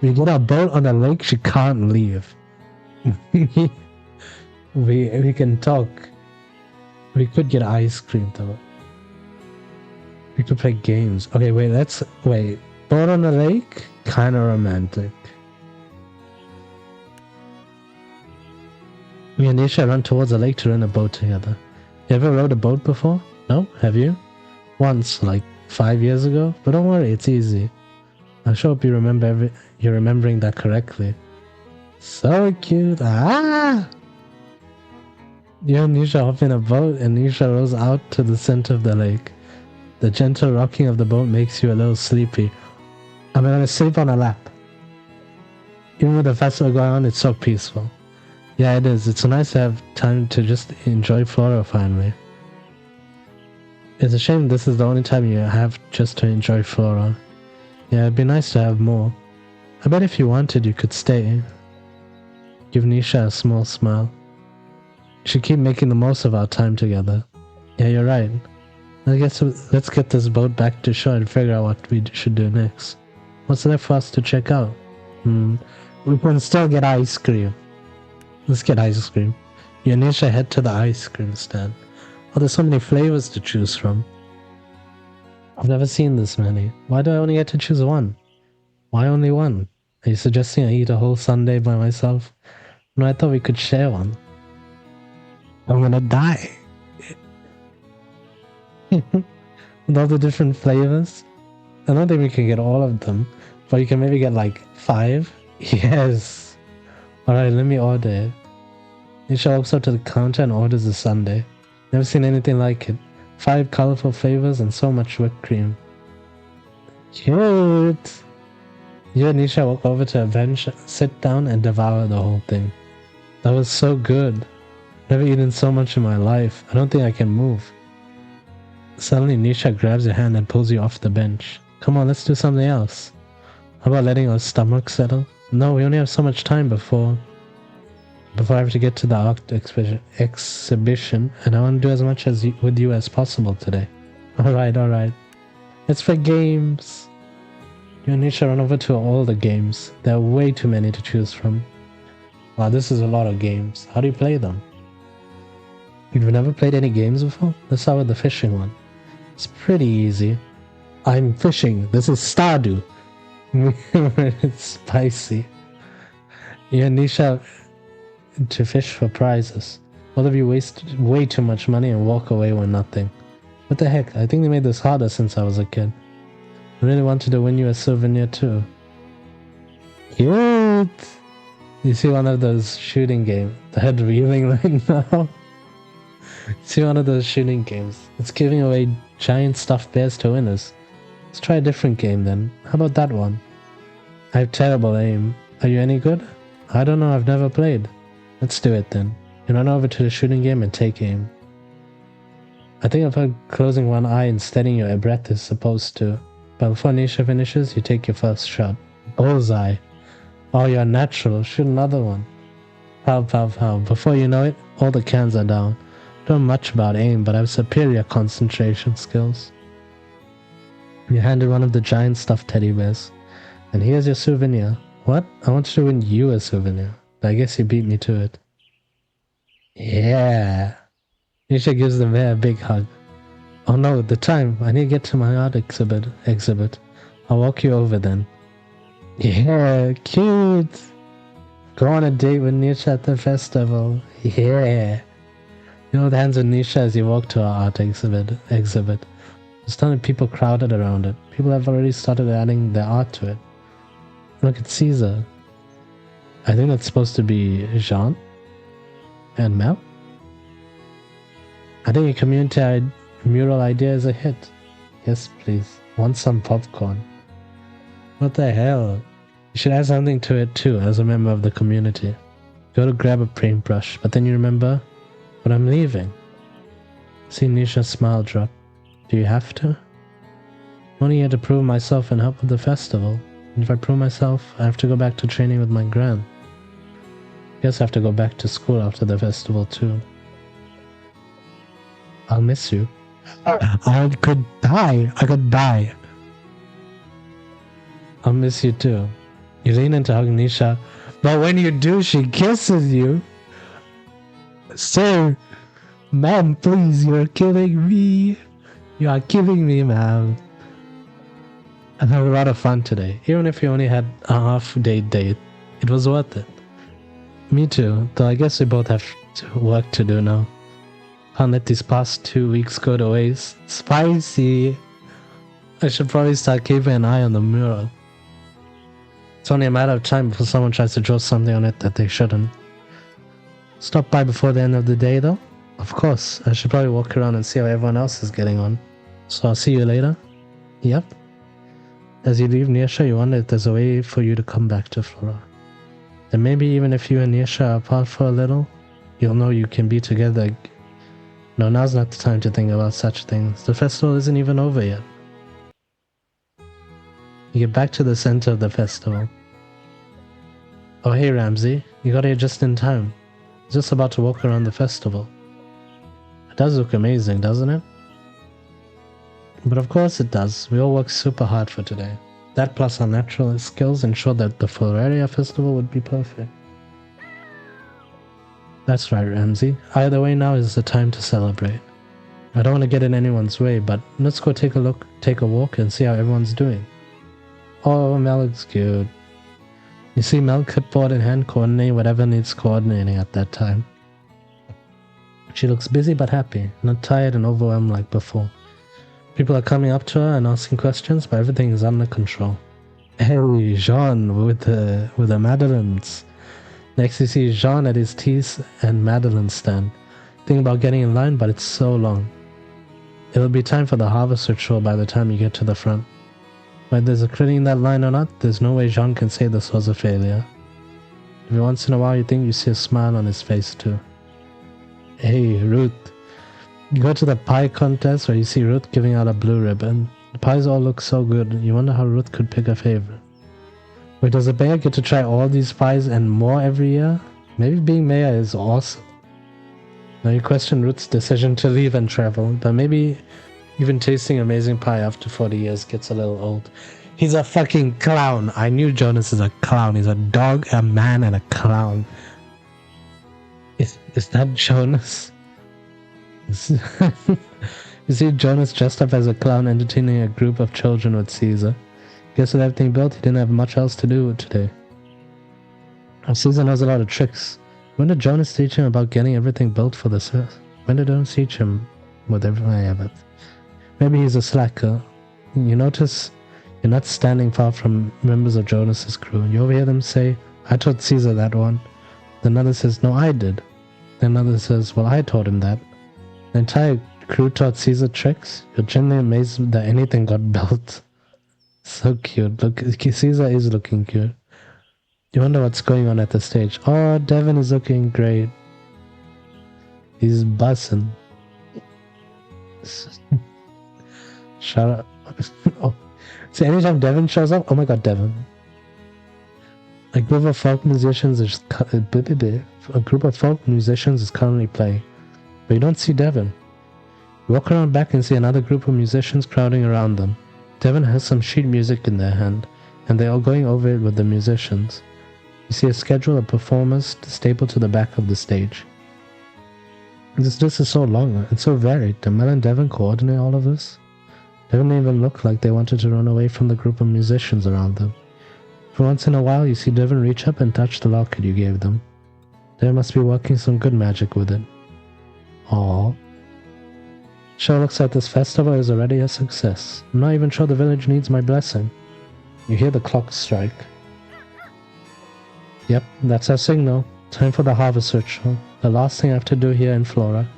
We get a boat on a lake, she can't leave. we can talk. We could get ice cream though. We could play games. Okay, wait. Boat on a lake? Kinda romantic. Me and Nisha run towards the lake to rent a boat together. You ever rowed a boat before? No? Have you? Once, like 5 years ago? But don't worry, it's easy. I sure hope you remember you're remembering that correctly. So cute. Ah! You and Nisha hop in a boat and Nisha rows out to the center of the lake. The gentle rocking of the boat makes you a little sleepy. I'm gonna sleep on a lap. Even with the festival going on, it's so peaceful. Yeah, it is. It's so nice to have time to just enjoy Flora finally. It's a shame this is the only time you have just to enjoy Flora. Yeah, it'd be nice to have more. I bet if you wanted, you could stay. Give Nisha a small smile. We should keep making the most of our time together. Yeah, you're right. I guess let's get this boat back to shore and figure out what we should do next. What's left for us to check out? We can still get ice cream. Let's get ice cream. You and Nisha head to the ice cream stand. Oh, there's so many flavors to choose from. I've never seen this many. Why do I only get to choose one? Why only one? Are you suggesting I eat a whole sundae by myself? No, I thought we could share one. I'm gonna die. With all the different flavors? I don't think we can get all of them, but you can maybe get like 5? Yes! Alright, let me order it. Nisha walks up to the counter and orders a sundae. Never seen anything like it. 5 colorful flavors and so much whipped cream. Cute! You and Nisha walk over to a bench, sit down and devour the whole thing. That was so good. Never eaten so much in my life. I don't think I can move. Suddenly Nisha grabs your hand and pulls you off the bench. Come on, let's do something else. How about letting our stomach settle? No, we only have so much time before I have to get to the art exhibition, and I want to do as much with you as possible today. Alright. It's for games. You and Nisha run over to all the games. There are way too many to choose from. Wow, this is a lot of games. How do you play them? You've never played any games before? Let's start with the fishing one. It's pretty easy. I'm fishing. This is Stardew. It's spicy. You and Nisha to fish for prizes. Both of you waste way too much money and walk away with nothing. What the heck? I think they made this harder since I was a kid. I really wanted to win you a souvenir too. Cute! You see one of those shooting games. The head reeling right now. See one of those shooting games. It's giving away giant stuffed bears to winners. Let's try a different game then. How about that one? I have terrible aim. Are you any good? I don't know, I've never played. Let's do it then. You run over to the shooting game and take aim. I think I've heard closing one eye and steadying your breath is supposed to. But before Nisha finishes, you take your first shot. Bullseye. Oh, you're natural. Shoot another one. Pow. Before you know it, all the cans are down. Don't know much about aim, but I have superior concentration skills. You handed one of the giant stuffed teddy bears. And here's your souvenir. What? I wanted to win you a souvenir. But I guess you beat me to it. Yeah. Nisha gives the bear a big hug. Oh no, the time. I need to get to my art exhibit. I'll walk you over then. Yeah, cute. Go on a date with Nisha at the festival. Yeah. You hold hands with Nisha as you walk to our art exhibit. There's tons of people crowded around it. People have already started adding their art to it. Look at Caesar. I think that's supposed to be Jean and Mel. I think your community mural idea is a hit. Yes, please. Want some popcorn? What the hell? You should add something to it too as a member of the community. Go to grab a paintbrush, but then you remember, but I'm leaving. See Nisha's smile drop. Do you have to? I'm only here to prove myself and help with the festival. And if I prove myself, I have to go back to training with my gran. Guess I have to go back to school after the festival too. I'll miss you. I could die. I'll miss you too. You lean in to hug Nisha, but when you do, she kisses you. Sir, ma'am, please, you're killing me. You are killing me, ma'am. I had a lot of fun today. Even if you only had a half-day date, it was worth it. Me too, though I guess we both have work to do now. Can't let these past 2 weeks go to waste. Spicy! I should probably start keeping an eye on the mural. It's only a matter of time before someone tries to draw something on it that they shouldn't. Stop by before the end of the day though? Of course, I should probably walk around and see how everyone else is getting on. So I'll see you later? Yep. As you leave Nisha, you wonder if there's a way for you to come back to Flora. Then maybe even if you and Nisha are apart for a little, you'll know you can be together. No, now's not the time to think about such things. The festival isn't even over yet. You get back to the center of the festival. Oh hey Ramsey, you got here just in time. Just about to walk around the festival. It does look amazing, doesn't it? But of course it does. We all worked super hard for today. That plus our natural skills ensured that the Floraria festival would be perfect. That's right, Ramsey. Either way, now is the time to celebrate. I don't want to get in anyone's way, but let's go take a walk and see how everyone's doing. Oh, Mel looks cute. You see Mel clipboard in hand coordinating whatever needs coordinating at that time. She looks busy but happy, not tired and overwhelmed like before. People are coming up to her and asking questions, but everything is under control. Hey, Jean with the Madeleines. Next you see Jean at his teas and Madeleine stand. Thinking about getting in line, but it's so long. It'll be time for the harvest ritual by the time you get to the front. Whether there's a critic in that line or not, there's no way Jean can say this was a failure. Every once in a while you think you see a smile on his face too. Hey, Ruth. You go to the pie contest where you see Ruth giving out a blue ribbon. The pies all look so good, you wonder how Ruth could pick a favorite. Wait, does the mayor get to try all these pies and more every year? Maybe being mayor is awesome. Now you question Ruth's decision to leave and travel, but maybe even tasting amazing pie after 40 years gets a little old. He's a fucking clown. I knew Jonas is a clown. He's a dog, a man, and a clown. Is that Jonas? You see Jonas dressed up as a clown entertaining a group of children with Caesar. Guess with everything built, he didn't have much else to do today. Caesar knows a lot of tricks. When did Jonas teach him about getting everything built for this earth? When did Jonas teach him with everything I have it? Maybe he's a slacker. You notice you're not standing far from members of Jonas's crew. You overhear them say, I taught Caesar that one. Then another says, no, I did. Then another says, well, I taught him that. The entire crew taught Caesar tricks. You're genuinely amazed that anything got built. So cute. Look, Caesar is looking cute. You wonder what's going on at the stage. Oh, Devin is looking great. He's buzzing. Shut up. Oh. See, anytime Devin shows up, oh my god, Devin. A group of folk musicians is currently playing, but you don't see Devin. You walk around back and see another group of musicians crowding around them. Devin has some sheet music in their hand, and they're all going over it with the musicians. You see a schedule of performers stapled to the back of the stage. This list is so long and so varied. Did Mel and Devin coordinate all of this? Devin didn't even look like they wanted to run away from the group of musicians around them. For once in a while, you see Devin reach up and touch the locket you gave them. Devin must be working some good magic with it. Aww. Sure looks like this festival is already a success. I'm not even sure the village needs my blessing. You hear the clock strike. Yep, that's our signal. Time for the harvest ritual. The last thing I have to do here in Flora.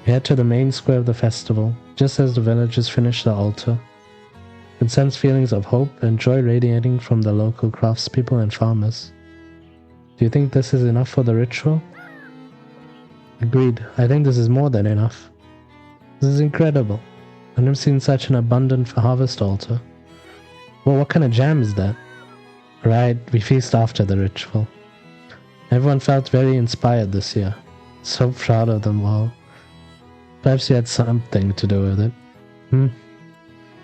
You head to the main square of the festival, just as the villagers finish the altar. You can sense feelings of hope and joy radiating from the local craftspeople and farmers. Do you think this is enough for the ritual? Agreed. I think this is more than enough. This is incredible. I've never seen such an abundant harvest altar. Well, what kind of jam is that? Right, we feast after the ritual. Everyone felt very inspired this year. So proud of them all. Perhaps you had something to do with it.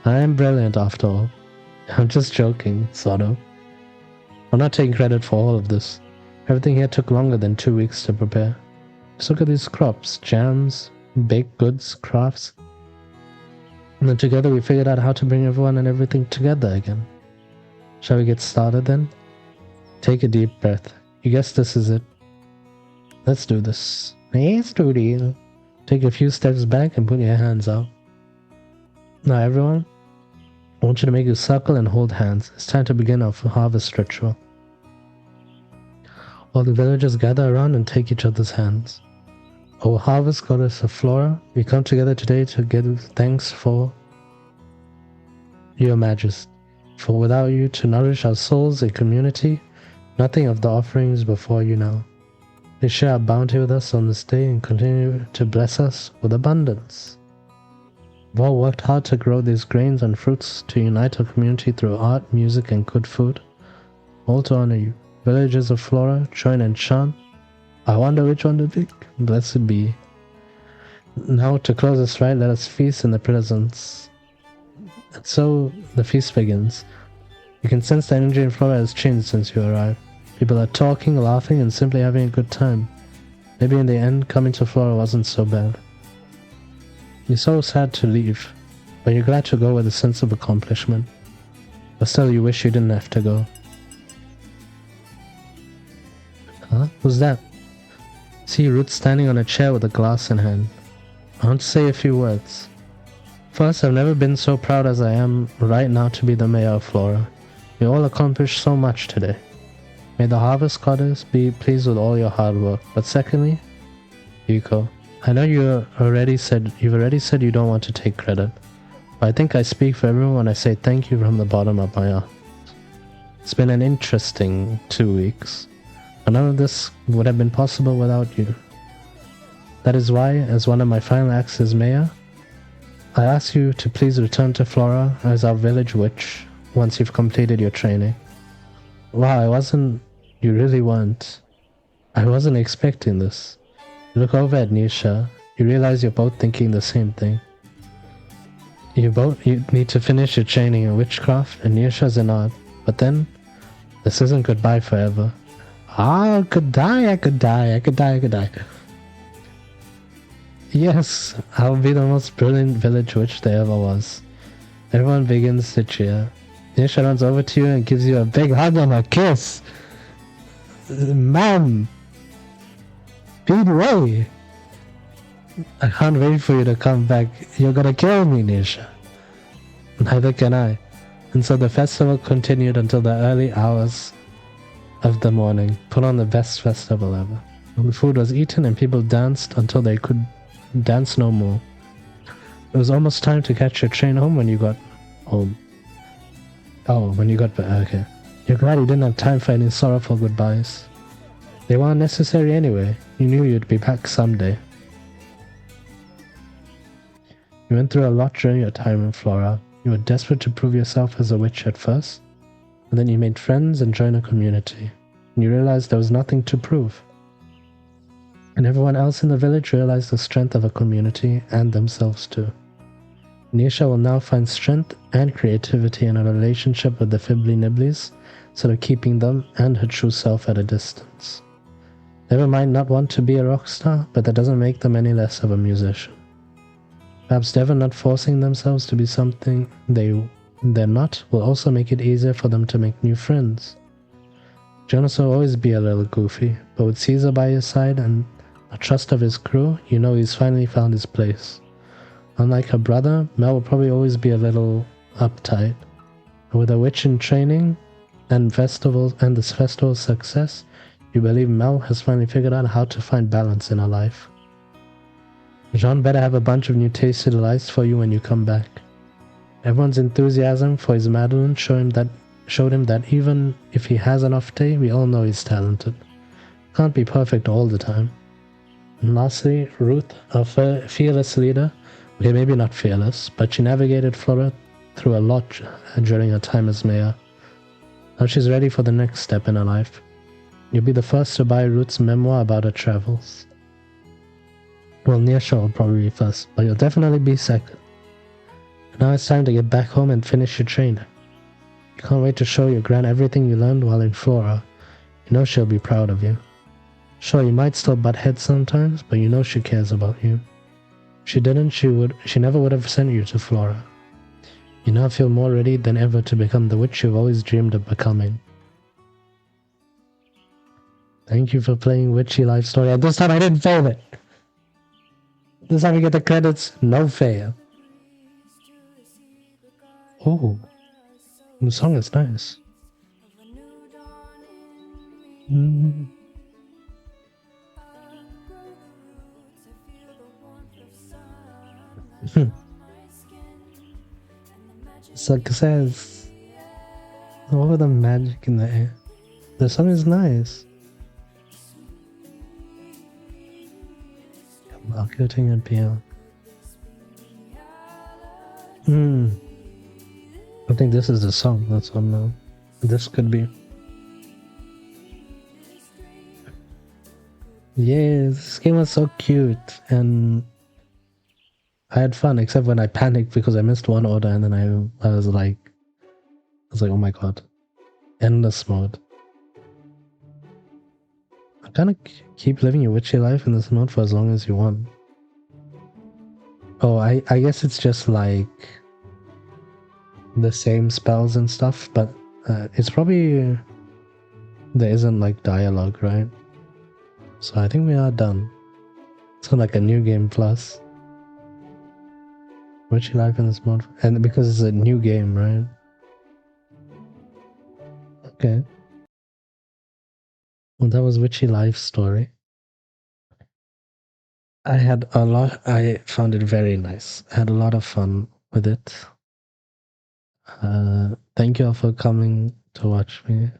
I am brilliant after all. I'm just joking, sort of. I'm not taking credit for all of this. Everything here took longer than 2 weeks to prepare. Just look at these crops, jams, baked goods, crafts. And then together we figured out how to bring everyone and everything together again. Shall we get started then? Take a deep breath. You guess this is it. Let's do this. Let's do this. Take a few steps back and put your hands out. Now everyone, I want you to make a circle and hold hands. It's time to begin our harvest ritual. All the villagers gather around and take each other's hands. O harvest goddess of Flora, we come together today to give thanks for your majesty. For without you to nourish our souls and community, nothing of the offerings before you now. Please share our bounty with us on this day and continue to bless us with abundance. We've all worked hard to grow these grains and fruits to unite our community through art, music, and good food. All to honor you. Villagers of Flora, join and chant. I wonder which one to pick. Blessed be. Now to close this rite, let us feast in the presence. And so the feast begins. You can sense the energy in Flora has changed since you arrived. People are talking, laughing, and simply having a good time. Maybe in the end, coming to Flora wasn't so bad. You're so sad to leave, but you're glad to go with a sense of accomplishment. But still, you wish you didn't have to go. Huh? Who's that? See Ruth standing on a chair with a glass in hand. I want to say a few words. First, I've never been so proud as I am right now to be the mayor of Flora. You all accomplished so much today. May the harvest goddess be pleased with all your hard work. But secondly, Yuuko, I know you've already said you don't want to take credit. But I think I speak for everyone when I say thank you from the bottom of my heart. It's been an interesting 2 weeks. But none of this would have been possible without you. That is why, as one of my final acts as mayor, I ask you to please return to Flora as our village witch once you've completed your training. Wow, you really weren't. I wasn't expecting this. You look over at Nisha, you realize you're both thinking the same thing. You need to finish your training in witchcraft and Nisha's in art, but then, this isn't goodbye forever. I could die. Yes, I'll be the most brilliant village witch there ever was. Everyone begins to cheer. Nisha runs over to you and gives you a big hug and a kiss. Ma'am! Speed away! I can't wait for you to come back. You're gonna kill me, Nisha. Neither can I. And so the festival continued until the early hours of the morning. Put on the best festival ever. The food was eaten and people danced until they could dance no more. It was almost time to catch your train home when you got home. Oh, when you got back, okay. You're glad you didn't have time for any sorrowful goodbyes. They weren't necessary anyway. You knew you'd be back someday. You went through a lot during your time in Flora. You were desperate to prove yourself as a witch at first, and then you made friends and joined a community. And you realized there was nothing to prove. And everyone else in the village realized the strength of a community and themselves too. Nisha will now find strength and creativity in a relationship with the Fibbly Nibblies, instead of keeping them and her true self at a distance. Never mind not want to be a rock star, but that doesn't make them any less of a musician. Perhaps never not forcing themselves to be something they're not will also make it easier for them to make new friends. Jonas will always be a little goofy, but with Caesar by his side and a trust of his crew, you know he's finally found his place. Unlike her brother, Mel will probably always be a little uptight. But with a witch in training and this festival's success, you believe Mel has finally figured out how to find balance in her life. Jean better have a bunch of new tasty delights for you when you come back. Everyone's enthusiasm for his Madeline showed him that even if he has an off day, we all know he's talented. Can't be perfect all the time. And lastly, Ruth, a fearless leader. Okay, maybe not fearless, but she navigated Flora through a lot during her time as mayor. Now she's ready for the next step in her life. You'll be the first to buy Ruth's memoir about her travels. Well, Nisha will probably be first, but you'll definitely be second. And now it's time to get back home and finish your training. You can't wait to show your gran everything you learned while in Flora. You know she'll be proud of you. Sure, you might still butt heads sometimes, but you know she cares about you. If she didn't, she never would have sent you to Flora. You now feel more ready than ever to become the witch you've always dreamed of becoming. Thank you for playing Witchy Life Story. And this time I didn't fail it. This time we get the credits, no fail. Oh, the song is nice. Success. Over the magic in the air. The song is nice. Marketing and PR. I think this is the song. That's one now. This could be. Yeah, this game was so cute and I had fun, except when I panicked because I missed one order and then I was like, oh my god. Endless mode. kind of keep living your witchy life in this mode for as long as you want. Oh, I guess it's just like the same spells and stuff, but it's probably there isn't like dialogue, right? So I think we are done. So like a new game plus. Witchy life in this mode, and because it's a new game, right? Okay. Well, that was Witchy Life story. I had a lot. I found it very nice. I had a lot of fun with it. Thank you all for coming to watch me,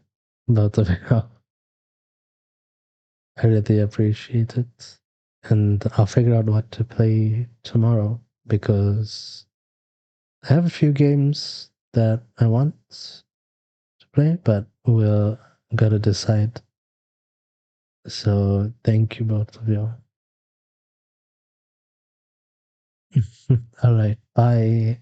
both of you. I really appreciate it. And I'll figure out what to play tomorrow because I have a few games that I want to play, but we'll gotta decide. So thank you both of you. All right. Bye.